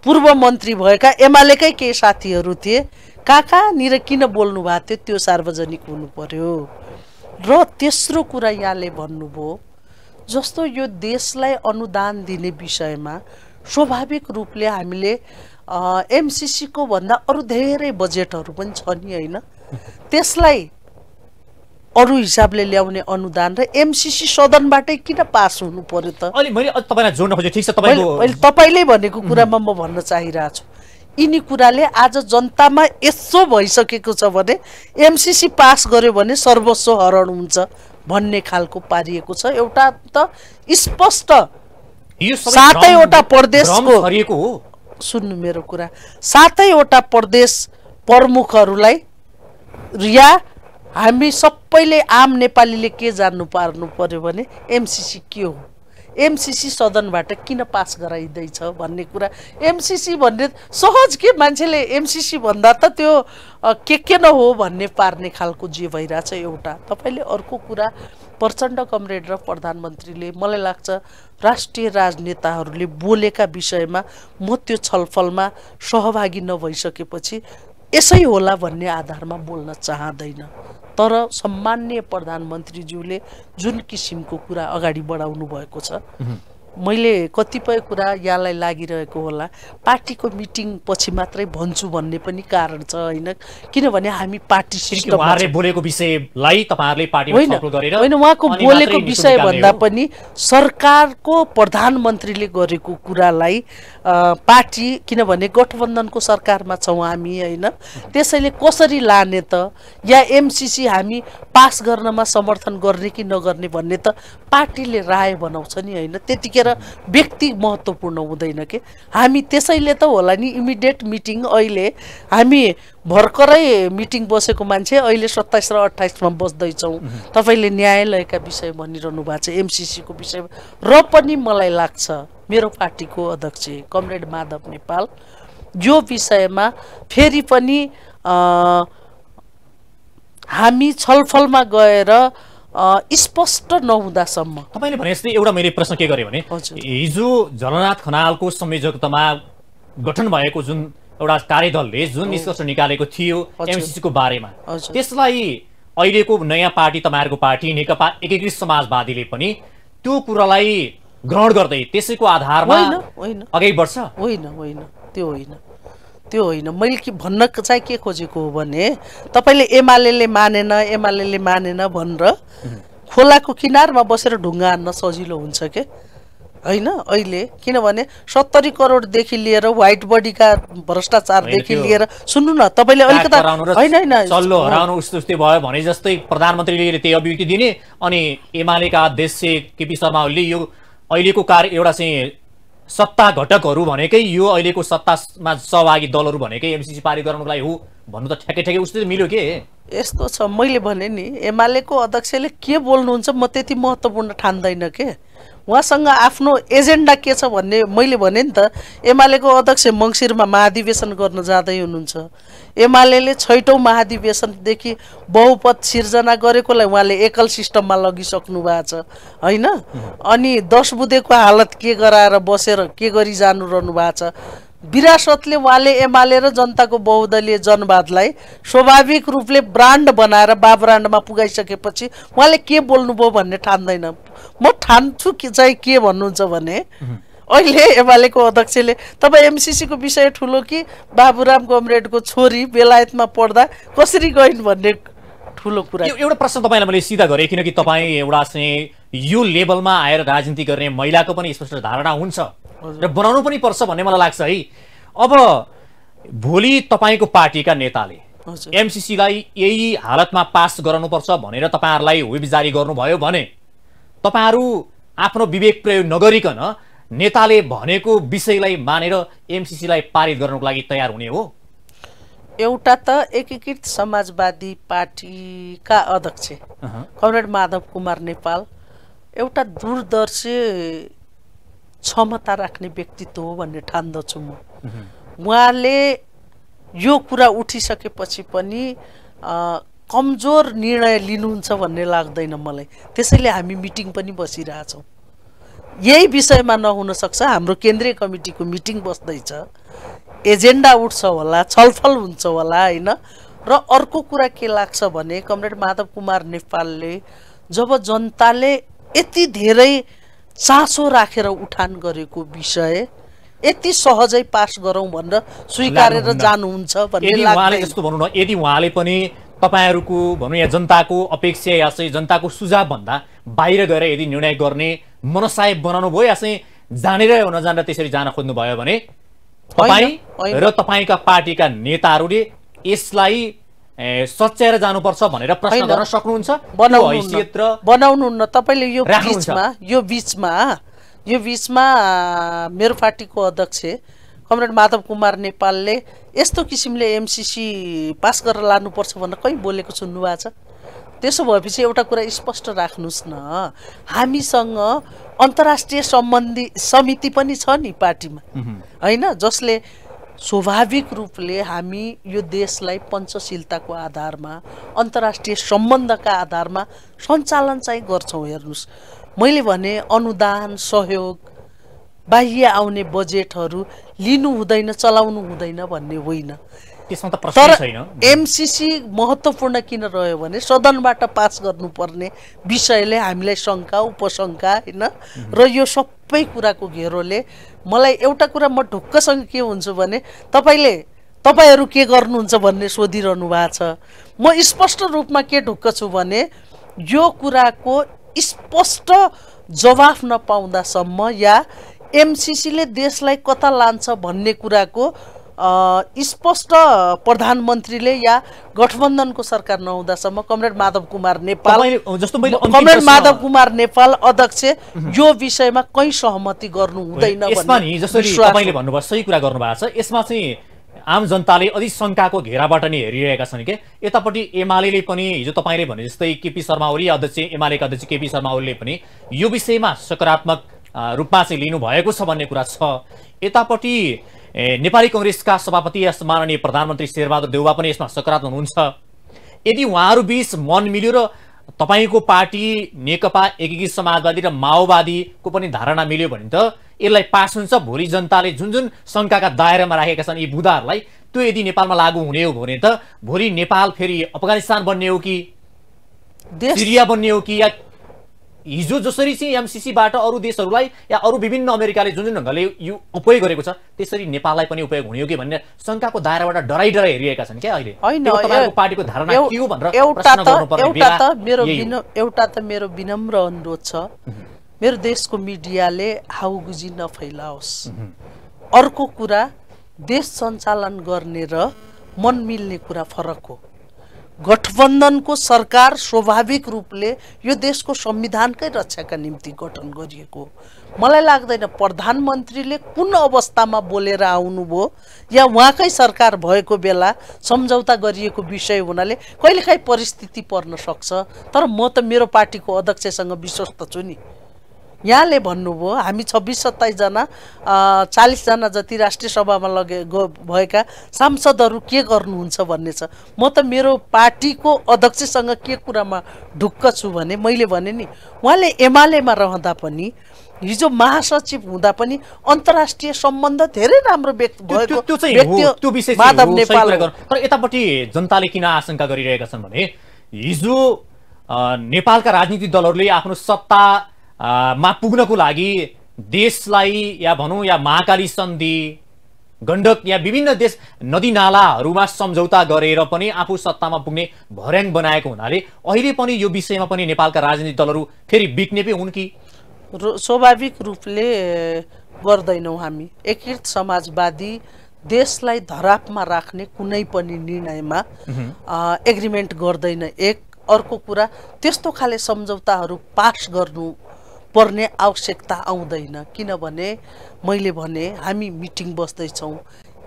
पूर्व मन्त्री भएका एमालेकै केही साथीहरू थिए। कहाँनिर किन बोल्नु भएको थियो त्यो सार्वजनिक हुनु पर्यो। र तेस्रो कुरा यहाँले भन्नुभयो जस्तो यो देशलाई अनुदान दिने विषयमा स्वाभाविक रूपले हामीले एमसीसी को भन्दा अरू धेरै बजेटहरू पनि छ नि हैन, त्यसलाई अरू हिसाबले ल्याउने अनुदान र एमसीसी सदनबाटै किन पास हुनु पर्यो त? अहिले मैले तपाईलाई जोड्न खोजेँ, ठीक छ तपाईले भनेको कुरामा म भन्न चाहिरहेको छु। यिनी कुराले आज जनतामा यसो भइसकेको छ भने एमसीसी पास गर्यो भने सर्वस्व हरण हुन्छ भन्ने खालको पारिएको छ। एउटा त स्पष्ट सातैवटा प्रदेशको सुन्नु मेरो कुरा, सातैवटा प्रदेश प्रमुखहरूलाई या हामी सबैले आम नेपालीले के जान्नु पार्नु पर्यो भने एमसीसी के हो, एमसीसी सदनबाट किन पास गराइँदैछ भन्ने कुरा। एमसीसी भन्ने सहज के मान्छेले एमसीसी भन्दा त त्यो के न हो भन्ने पार्ने खालको जे भइरहेछ एउटा। तपाईले अर्को कुरा प्रचण्ड कमरेड र प्रधानमन्त्रीले मलाई लाग्छ राष्ट्रिय राजनेताहरूले बोलेका विषयमा म त्यो छलफलमा सहभागी नभइसकेपछि यसै होला भन्ने आधारमा बोल्न चाहदैन। तर सम्माननीय प्रधानमन्त्रीज्यूले जुन किसिमको कुरा अगाडि बढाउनु भएको छ, मैले कतिपय कुरा यहाँलाई लागिरहेको होला पार्टीको मिटिङ पछि मात्रै भन्छु भन्ने पनि कारण छ हैन, किनभने हामी पार्टी सिस्टम उहाँले बोलेको विषयलाई तपाईहरुले पार्टीमा छलफल गरेर हैन, उहाँको बोलेको विषय भन्दा पनि सरकारको प्रधानमन्त्रीले गरेको कुरालाई पार्टी, किनभने गठबन्धनको सरकारमा छौं हामी हैन, त्यसैले कसरी लाने त या एमसीसी हामी पास गर्नमा समर्थन गर्ने कि नगर्ने भन्ने त पार्टीले राय बनाउँछ नि हैन। त्यतिखेर व्यक्ति महत्त्वपूर्ण हुँदैन के, हामी त्यसैले त होला नि इमिडिएट मिटिङ। अहिले हामी भर्खरै मिटिङ बसेको मान्छे अहिले 27 र 28 मा बस्दैछौँ। तपाईले न्यायालयका विषय भनिरहनु भएको छ, एमसीसी को विषय, र पनि मलाई लाग्छ मेरो पार्टीको अध्यक्ष कमरेड माधव नेपाल यो विषयमा फेरि पनि हामी छलफलमा गएर स्पष्ट नहुँदासम्म। तपाईले भने जस्तै एउटा मैले प्रश्न के गरेँ भने हिजो झलनाथ खनालको संयोजकतामा गठन भएको जुन एउटा कार्यदलले जुन निष्कर्ष निकालेको थियो एमसीसी को बारेमा, त्यसलाई अहिलेको नयाँ पार्टी तपाईँहरूको पार्टी नेकपा एकीकृत समाजवादीले पनि त्यो कुरालाई ग्रहण गर्दै त्यसैको आधारमा अगाडि बढ्छ? होइन होइन, त्यो होइन, त्यो होइन। मैले के भन्न चाहिँ के खोजेको हो भने तपाईले एमालेले मानेन भनेर खोलाको किनारमा बसेर ढुङ्गा हान्न सजिलो हुन्छ के हैन। अहिले किनभने 70 करोडदेखि लिएर व्हाइट बडीका भ्रष्टाचारदेखि लिएर सुन्नु न, तपाईले अलिकता हैन चल्लो हराउनु उस्तै भयो भने जस्तै प्रधानमन्त्रीले त्यही अभिव्यक्ति दिने अनि एमालेका अध्यक्ष केपी शर्मा ओलीले यो अहिलेको कार्य एउटा चाहिँ सत्ता घटकहरू भनेकै यो अहिलेको सत्तामा सहभागी दलहरू भनेकै एमसीसी पारित गर्नको लागि हो भन्नु त ठ्याक्कै उस्तै मिल्यो के? यस्तो छ, मैले भने नि एमालेको अध्यक्षले के बोल्नुहुन्छ म त्यति महत्त्वपूर्ण ठान्दैन के, उहाँसँग आफ्नो एजेन्डा के छ भन्ने मैले भने नि त। एमालेको अध्यक्ष मङ्सिरमा महाधिवेशन गर्न जाँदै हुनुहुन्छ, एमालेले 6औं महाधिवेशनदेखि बहुपद सिर्जना गरेकोलाई उहाँले एकल सिस्टममा लगिसक्नु भएको छ हैन। अनि 10 बुँदेको हालत के गराएर बसेर के गरी जानु रहनु भएको छ। विरासतले उहाँले एमाले र जनताको बहुदलीय जनवादलाई स्वाभाविक रूपले ब्रान्ड बनाएर ब्रान्डमा पुगाइसकेपछि उहाँले के बोल्नुभयो भन्ने ठान्दैन। म ठान्छु कि चाहिँ के भन्नुहुन्छ भने अहिले एमालेको अध्यक्षले तपाईँ एमसीसी को विषय ठुलो कि बाबुराम कमरेडको छोरी बेलायतमा पढ्दा कसरी गइन् भन्ने ठुलो कुरा। एउटा प्रश्न तपाईलाई मैले सिधा गरेँ किनकि तपाईँ एउटा चाहिँ यो लेभलमा आएर राजनीति गर्ने महिलाको पनि स्पष्ट धारणा हुन्छ र बनाउनु पनि पर्छ भन्ने मलाई लाग्छ है। अब भोलि तपाईँको पार्टीका नेताले हजुर। एमसीसीलाई यही हालतमा पास गराउनुपर्छ भनेर तपाईँहरूलाई व्हिप जारी गर्नुभयो भने तपाईँहरू आफ्नो विवेक प्रयोग नगरिकन नेताले भनेको विषयलाई मानेर एमसीसीलाई पारित गर्नको लागि तयार हुने हो? एउटा त एकीकृत समाजवादी पार्टीका अध्यक्ष कमरेड माधव कुमार नेपाल एउटा दूरदर्शी क्षमता राख्ने व्यक्तित्व हो भन्ने ठान्दछु म। उहाँले यो कुरा उठिसकेपछि पनि कमजोर निर्णय लिनुहुन्छ भन्ने लाग्दैन मलाई। त्यसैले हामी मिटिङ पनि बसिरहेछौँ। यही विषयमा नहुन सक्छ, हाम्रो केन्द्रीय कमिटीको मिटिङ बस्दैछ, एजेन्डा उठ्छ होला, छलफल हुन्छ होला हैन। र अर्को कुरा के लाग्छ भने कमरेड माधव कुमार नेपालले जब जनताले यति धेरै चासो राखेर उठान गरेको विषय यति सहजै पास गरौँ भनेर स्वीकारेर जानुहुन्छ भन्ने लाग्दैन। जस्तो भनौँ न, यदि उहाँले पनि तपाईहरूको भनौँ या जनताको अपेक्षा या चाहिँ जनताको सुझाव भन्दा बाहिर गएर यदि निर्णय गर्ने मनसाय बनाउनु भयो या चाहिँ जानेर नजानेर त्यसरी जान खोज्नु भयो भने तपाईँ र तपाईँका पार्टीका नेताहरूले यसलाई सच्याएर जानुपर्छ भनेर प्रश्न गर्न सक्नुहुन्छ? बनाउनुहुन्न तपाईँले। यो बिचमा मेरो पार्टीको अध्यक्ष कमरेड माधव कुमार नेपालले यस्तो किसिमले एमसीसी पास गरेर लानुपर्छ भनेर कहीँ बोलेको सुन्नु भएको छ? त्यसो भएपछि एउटा कुरा स्पष्ट राख्नुहोस् न, हामीसँग अन्तर्राष्ट्रिय समिति पनि छ नि पार्टीमा हैन, जसले स्वाभाविक रूपले हामी यो देशलाई पञ्चशीलताको आधारमा अन्तर्राष्ट्रिय सम्बन्धका आधारमा सञ्चालन चाहिँ गर्छौँ। हेर्नुहोस्, मैले भने अनुदान सहयोग बाह्य आउने बजेटहरू लिनु हुँदैन, चलाउनु हुँदैन भन्ने होइन। त्यसमा त प्रश्न छैन। एमसीसी महत्त्वपूर्ण किन रह्यो भने सदनबाट पास गर्नुपर्ने विषयले हामीलाई शङ्का उपशङ्का हैन, र यो सबै कुराको घेरोले मलाई एउटा कुरा म ढुक्कसँग के हुन्छु भने तपाईहरू के गर्नुहुन्छ भन्ने सोधिरहनु भएको छ। म स्पष्ट रूपमा के ढुक्क छु भने यो कुराको स्पष्ट जवाफ नपाउँदासम्म या एमसीसीले देशलाई कता लान्छ भन्ने कुराको स्पष्ट प्रधानमन्त्रीले या गठबन्धनको सरकार नहुँदासम्म कमरेड माधव कुमार नेपाल अध्यक्ष यो विषयमा कहीँ सहमति गर्नु हुँदैन। यसमा नि जसरी तपाईले भन्नुभयो सही कुरा गर्नुभएको छ, यसमा चाहिँ आम जनताले अधिक शङ्काको घेराबाट नि हेरिरहेका छन् के यतापट्टि एमाले पनि हिजो तपाईँले भने जस्तै केपी शर्मा ओली अध्यक्ष एमालेका अध्यक्ष केपी शर्मा ओलीले पनि यो विषयमा सकारात्मक रूपमा चाहिँ लिनुभएको छ भन्ने कुरा छ। यतापट्टि नेपाली कांग्रेसका सभापति माननीय प्रधानमन्त्री शेरबहादुर देउवा पनि यसमा सकारात्मक हुनुहुन्छ। यदि उहाँहरू बीच मन मिल्यो र तपाईको पार्टी नेकपा एकीकृत समाजवादी र माओवादीको पनि धारणा मिल्यो भने त यसलाई पास हुन्छ। भोलि जनताले जुन जुन शङ्काका दायरामा राखेका छन् यी बुदाहरूलाई त्यो यदि नेपालमा लागू हुने हो भने त भोलि नेपाल फेरि अफगानिस्तान बन्ने हो कि सिरिया बन्ने हो कि, या हिजो जसरी चाहिँ एमसीसीबाट अरू देशहरूलाई या अरू विभिन्न अमेरिकाले जुन जुन ढङ्गले यो उपयोग गरेको छ त्यसरी नेपाललाई पनि उपयोग हुने हो कि भन्ने शङ्काको दायराबाट डराइ हेरिरहेका छन् क्या अहिले। तपाईको पार्टीको धारणा के हो भनेर प्रश्न गर्नुपर्ने बेला एउटा त मेरो विनम्र अनुरोध छ, मेरो देशको मिडियाले हाउगुजी नफैलाओस्। अर्को कुरा, देश सञ्चालन गर्ने र मन मिल्ने कुरा फरक हो। गठबन्धनको सरकार स्वाभाविक रूपले यो देशको संविधानकै रक्षाका निम्ति गठन गरिएको। मलाई लाग्दैन प्रधानमन्त्रीले कुन अवस्थामा बोलेर आउनुभयो या उहाँकै सरकार भएको बेला सम्झौता गरिएको विषय हुनाले कहिलेकाहीँ परिस्थिति पर्न सक्छ। तर म त मेरो पार्टीको अध्यक्षसँग विश्वस्त छु नि। यहाँले भन्नुभयो हामी 26-27 जना 40 जना जति राष्ट्रिय सभामा भएका सांसदहरू के गर्नुहुन्छ भन्ने छ। म त मेरो पार्टीको अध्यक्षसँग के कुरामा ढुक्क छु भने मैले भने नि उहाँले एमालेमा रहँदा पनि हिजो महासचिव हुँदा पनि अन्तर्राष्ट्रिय सम्बन्ध धेरै राम्रो व्यक्ति माधव नेपाल। तर यतापट्टि जनताले किन आशंका गरिरहेका छन् भने हिजो नेपालका राजनीतिक दलहरूले आफ्नो सत्ता मा पुग्नको लागि देशलाई या भनौँ या महाकाली सन्धि गण्डक या विभिन्न देश नदी नालाहरूमा सम्झौता गरेर पनि आफू सत्तामा पुग्ने भर्याङ बनाएको हुनाले अहिले पनि यो विषयमा पनि नेपालका राजनीतिक दलहरू फेरि बिक्ने पो हुन् कि? स्वाभाविक रूपले गर्दैनौँ हामी। एकीकृत समाजवादी देशलाई धरापमा राख्ने कुनै पनि निर्णयमा एग्रिमेन्ट गर्दैन। एक अर्को कुरा त्यस्तो खाले सम्झौताहरू पास गर्नु पर्ने आवश्यकता आउँदैन, किनभने मैले भने हामी मिटिङ बस्दैछौँ,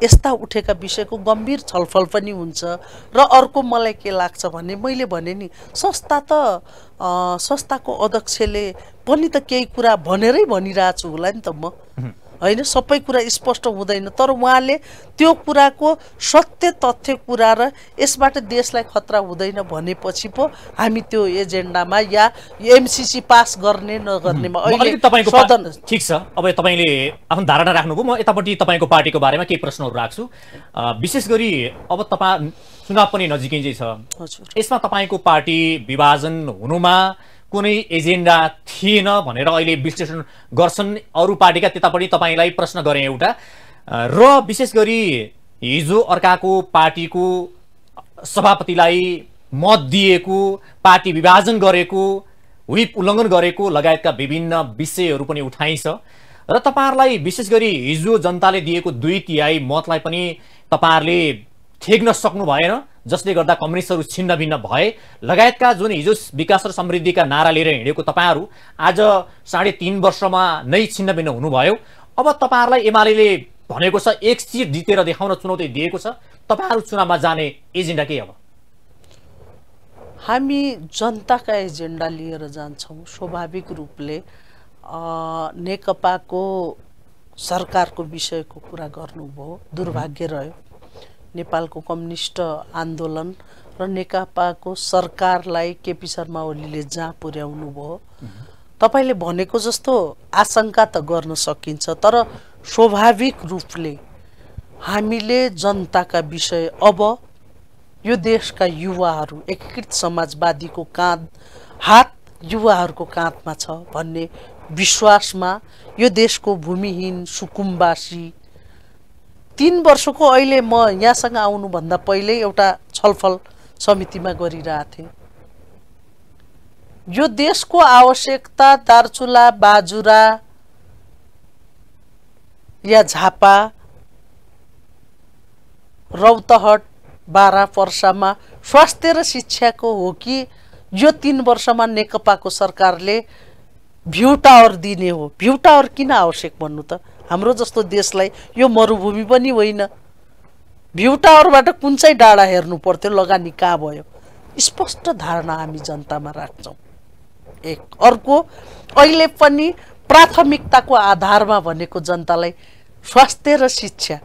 यस्ता उठेका विषयको गम्भीर छलफल पनि हुन्छ। र अर्को मलाई के लाग्छ भने मैले भने नि संस्थाको अध्यक्षले पनि त केही कुरा भनेरै भनिरहेछु होला नि त म, होइन सबै कुरा स्पष्ट हुँदैन, तर उहाँले त्यो कुराको सत्य तथ्य कुरा र यसबाट देशलाई खतरा हुँदैन भनेपछि पो हामी त्यो एजेन्डामा या एमसीसी पास गर्ने नगर्नेमा अहिले सदन ठिक छ। अब तपाईँले आफ्नो धारणा राख्नुभयो, म यतापट्टि तपाईँको पार्टीको बारेमा केही प्रश्नहरू राख्छु। विशेष गरी अब तपाईँ चुनाव पनि नजिकै छ, यसमा तपाईँको पार्टी विभाजन हुनुमा कुनै एजेन्डा थिएन भनेर अहिले विश्लेषण गर्छन् अरू पार्टीका, त्यतापट्टि तपाईँलाई प्रश्न गरेँ एउटा। र विशेष गरी हिजो अर्काको पार्टीको सभापतिलाई मत दिएको, पार्टी विभाजन गरेको, व्हिप उल्लङ्घन गरेको लगायतका विभिन्न विषयहरू पनि उठाइन्छ। र तपाईँहरूलाई विशेष गरी हिजो जनताले दिएको 2/3 मतलाई पनि तपाईँहरूले ठेक्न सक्नु भएन, जसले गर्दा कम्युनिस्टहरू छिन्न भिन्न भए लगायतका जुन हिजो विकास र समृद्धिका नारा लिएर हिँडेको तपाईँहरू आज 3.5 वर्षमा नै छिन्न भिन्न हुनुभयो। अब तपाईँहरूलाई एमाले भनेको छ 1 सिट जितेर देखाउन चुनौती दिएको छ, तपाईँहरू चुनावमा जाने एजेन्डा के? अब हामी जनताका एजेन्डा लिएर जान्छौँ। स्वाभाविक रूपले नेकपाको सरकारको विषयको कुरा गर्नुभयो, दुर्भाग्य रह्यो। नेपालको कम्युनिस्ट आन्दोलन र नेकपाको सरकारलाई केपी शर्मा ओलीले जहाँ पुर्याउनु भयो, तपाईँले भनेको जस्तो आशंका त गर्न सकिन्छ, तर स्वाभाविक रूपले हामीले जनताका विषय अब यो देशका युवाहरू एकीकृत समाजवादीको हात युवाहरूको काँधमा छ भन्ने विश्वासमा यो देशको भूमिहीन सुकुम्बासी 3 वर्षको अहिले म यहाँसँग आउनुभन्दा पहिले एउटा छलफल समितिमा गरिरहेको थिएँ। यो देशको आवश्यकता दार्चुला, बाजुरा या झापा, रौतहट, बारा, पर्सामा स्वास्थ्य र शिक्षाको हो कि यो 3 वर्षमा नेकपाको सरकारले भ्यू टावर दिने हो? भ्यू टावर किन आवश्यक भन्नु त? हाम्रो जस्तो देशलाई यो मरुभूमि पनि होइन, भ्यू टावरबाट कुन चाहिँ डाँडा हेर्नु पर्थ्यो, लगानी कहाँ भयो? स्पष्ट धारणा हामी जनतामा राख्छौँ। एक अर्को अहिले पनि प्राथमिकताको आधारमा भनेको जनतालाई स्वास्थ्य र शिक्षा,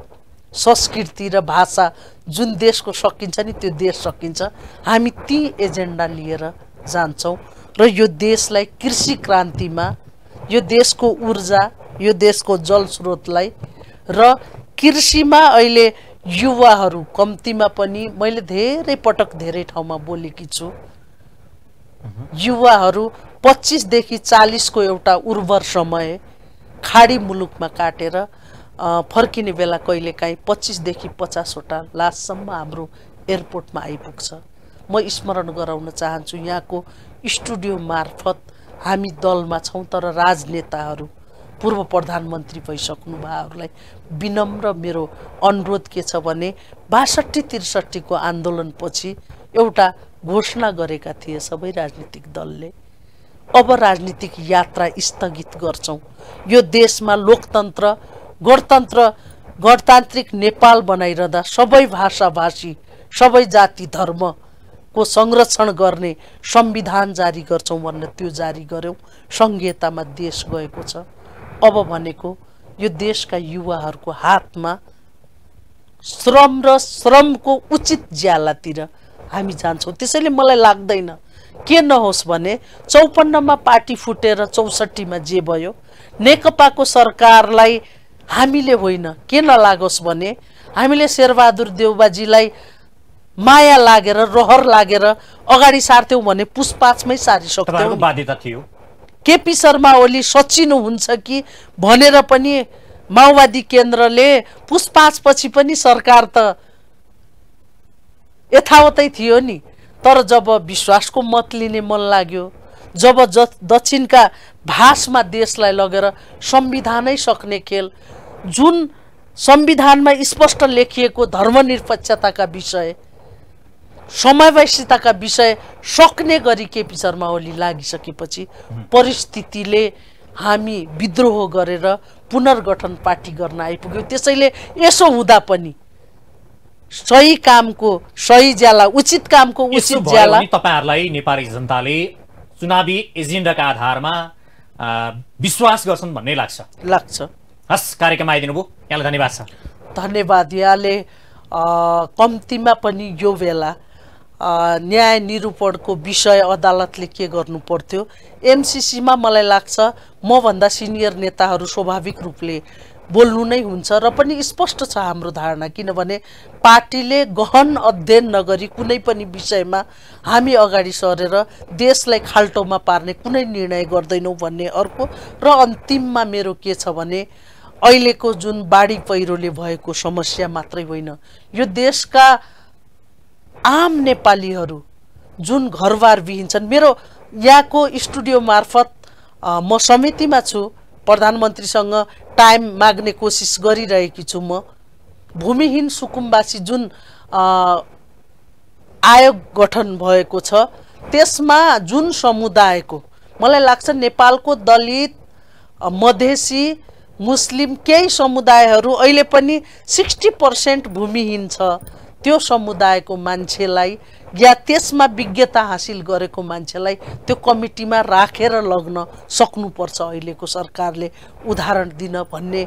संस्कृति र भाषा जुन देशको सकिन्छ नि त्यो देश सकिन्छ। हामी ती एजेन्डा लिएर जान्छौँ र यो देशलाई कृषि क्रान्तिमा, यो देशको ऊर्जा, यो देशको जलस्रोतलाई र कृषिमा अहिले युवाहरू कम्तीमा पनि मैले धेरै पटक धेरै ठाउँमा बोलेकी छु, युवाहरू 25 देखि 40 को एउटा उर्वर समय खाडी मुलुकमा काटेर फर्किने बेला कहिलेकाहीँ 25 देखि 50 वटा लाससम्म हाम्रो एयरपोर्टमा आइपुग्छ। म स्मरण गराउन चाहन्छु, यहाँको स्टुडियो मार्फत हामी दलमा छौँ, तर राजनेताहरू पूर्व प्रधानमन्त्री भइसक्नु भएहरूलाई विनम्र मेरो अनुरोध के छ भने 62-63 को आन्दोलनपछि एउटा घोषणा गरेका थिए सबै राजनीतिक दलले, अब राजनीतिक यात्रा स्थगित गर्छौँ, यो देशमा लोकतन्त्र गणतान्त्रिक नेपाल बनाइरहँदा सबै भाषाभाषी, सबै जाति धर्मको संरक्षण गर्ने संविधान जारी गर्छौँ भनेर त्यो जारी गर्यौँ। संघीयतामा देश गएको छ। अब भनेको यो देशका युवाहरूको हातमा श्रम र श्रमको उचित ज्यालातिर हामी जान्छौँ। त्यसैले मलाई लाग्दैन के नहोस् भने 54 मा पार्टी फुटेर 64 मा जे भयो, नेकपाको सरकारलाई हामीले होइन के नलागोस् भने हामीले शेरबहादुर देउबाजीलाई माया लागेर रहर लागेर अगाडि सार्थ्यौं भने पुस 5 मै सारिसक्थ्यौं। बाध्यता थियो। केपी शर्मा ओली सचिनु हुन्छ कि भनेर पनि माओवादी केन्द्रले पुस 5 पछि पनि सरकार त यथावतै थियो नि। तर जब विश्वासको मत लिने मन लाग्यो, जब दक्षिणका भाषमा देशलाई लगेर संविधानै सक्ने खेल, जुन संविधानमा स्पष्ट लेखिएको धर्मनिरपेक्षताका विषय, समावेशिताका विषय सक्ने गरी केपी शर्मा ओली लागिसकेपछि परिस्थितिले हामी विद्रोह गरेर पुनर्गठन पार्टी गर्न आइपुग्यो। त्यसैले यसो हुँदा पनि सही कामको सही ज्याला, उचित कामको उचित ज्याला। तपाईहरुलाई नेपाली जनताले चुनावी एजेन्डाका आधारमा विश्वास गर्छन् भन्ने लाग्छ। हस्, कार्यक्रममा आइदिनु भयो, यहाँलाई धन्यवाद छ। धन्यवाद। यहाँले कम्तीमा पनि यो बेला न्याय निरूपणको विषय अदालतले के गर्नु पर्थ्यो, एमसीसीमा मलाई लाग्छ मभन्दा सिनियर नेताहरू स्वाभाविक रूपले बोल्नु नै हुन्छ र पनि स्पष्ट छ हाम्रो धारणा। किनभने पार्टीले गहन अध्ययन नगरी कुनै पनि विषयमा हामी अगाडि सरेर देशलाई खाल्टोमा पार्ने कुनै निर्णय गर्दैनौँ भन्ने अर्को। र अन्तिममा मेरो के छ भने अहिलेको जुन बाढी पहिरोले भएको समस्या मात्रै होइन, यो देशका आम नेपालीहरू जुन घरबार विहीन छन्। मेरो यहाँको स्टुडियो मार्फत म समितिमा छु, प्रधानमन्त्रीसँग टाइम माग्ने कोसिस गरिरहेकी छु। म भूमिहीन सुकुम्बासी जुन आयोग गठन भएको छ त्यसमा जुन समुदायको, मलाई लाग्छ नेपालको दलित, मधेसी, मुस्लिम केही समुदायहरू अहिले पनि 60% भूमिहीन छ। त्यो समुदायको मान्छेलाई या त्यसमा विज्ञता हासिल गरेको मान्छेलाई त्यो कमिटीमा राखेर लग्न सक्नुपर्छ अहिलेको सरकारले, उदाहरण दिन भन्ने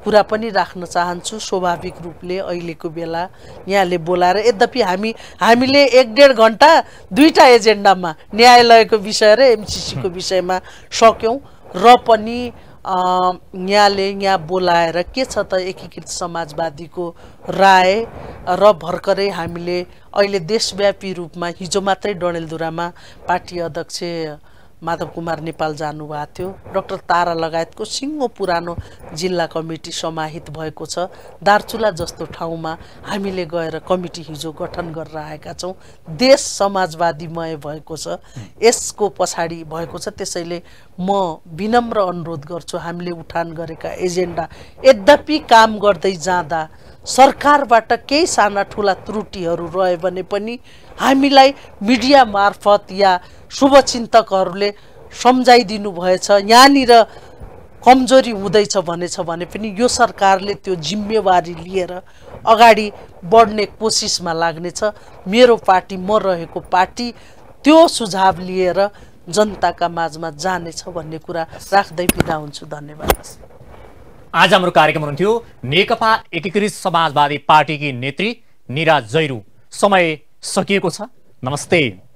कुरा पनि राख्न चाहन्छु। स्वाभाविक रूपले अहिलेको बेला यहाँले बोलाएर, यद्यपि हामीले 1.5 घण्टा दुईटा एजेन्डामा न्यायालयको विषय र एमसीसीको विषयमा सक्यौं र पनि यहाँले यहाँ बोलाएर के छ त एकीकृत समाजवादीको राय र भर्खरै हामीले अहिले देशव्यापी रूपमा हिजो मात्रै डडेलधुरामा पार्टी अध्यक्ष माधव कुमार नेपाल जानुभएको थियो। डाक्टर तारा लगायतको सिङ्गो पुरानो जिल्ला कमिटी समाहित भएको छ। दार्चुला जस्तो ठाउँमा हामीले गएर कमिटी हिजो गठन गरेर आएका छौँ। देश समाजवादीमय भएको छ, यसको पछाडि भएको छ। त्यसैले म विनम्र अनुरोध गर्छु, हामीले उठान गरेका एजेन्डा यद्यपि काम गर्दै जाँदा सरकारबाट केही साना ठुला त्रुटिहरू रहे भने पनि हामीलाई मिडिया मार्फत या शुभचिन्तकहरूले सम्झाइदिनु भएछ, यहाँनिर कमजोरी हुँदैछ भनेछ भने पनि यो सरकारले त्यो जिम्मेवारी लिएर अगाडि बढ्ने कोसिसमा लाग्नेछ। मेरो पार्टी, म रहेको पार्टी त्यो सुझाव लिएर जनताका माझमा जानेछ भन्ने कुरा राख्दै बिदा हुन्छु। धन्यवाद। आज हाम्रो कार्यक्रम हुन्थ्यो नेकपा एकीकृत समाजवादी पार्टीकी नेत्री निरा जैरू। समय सकिएको छ। नमस्ते।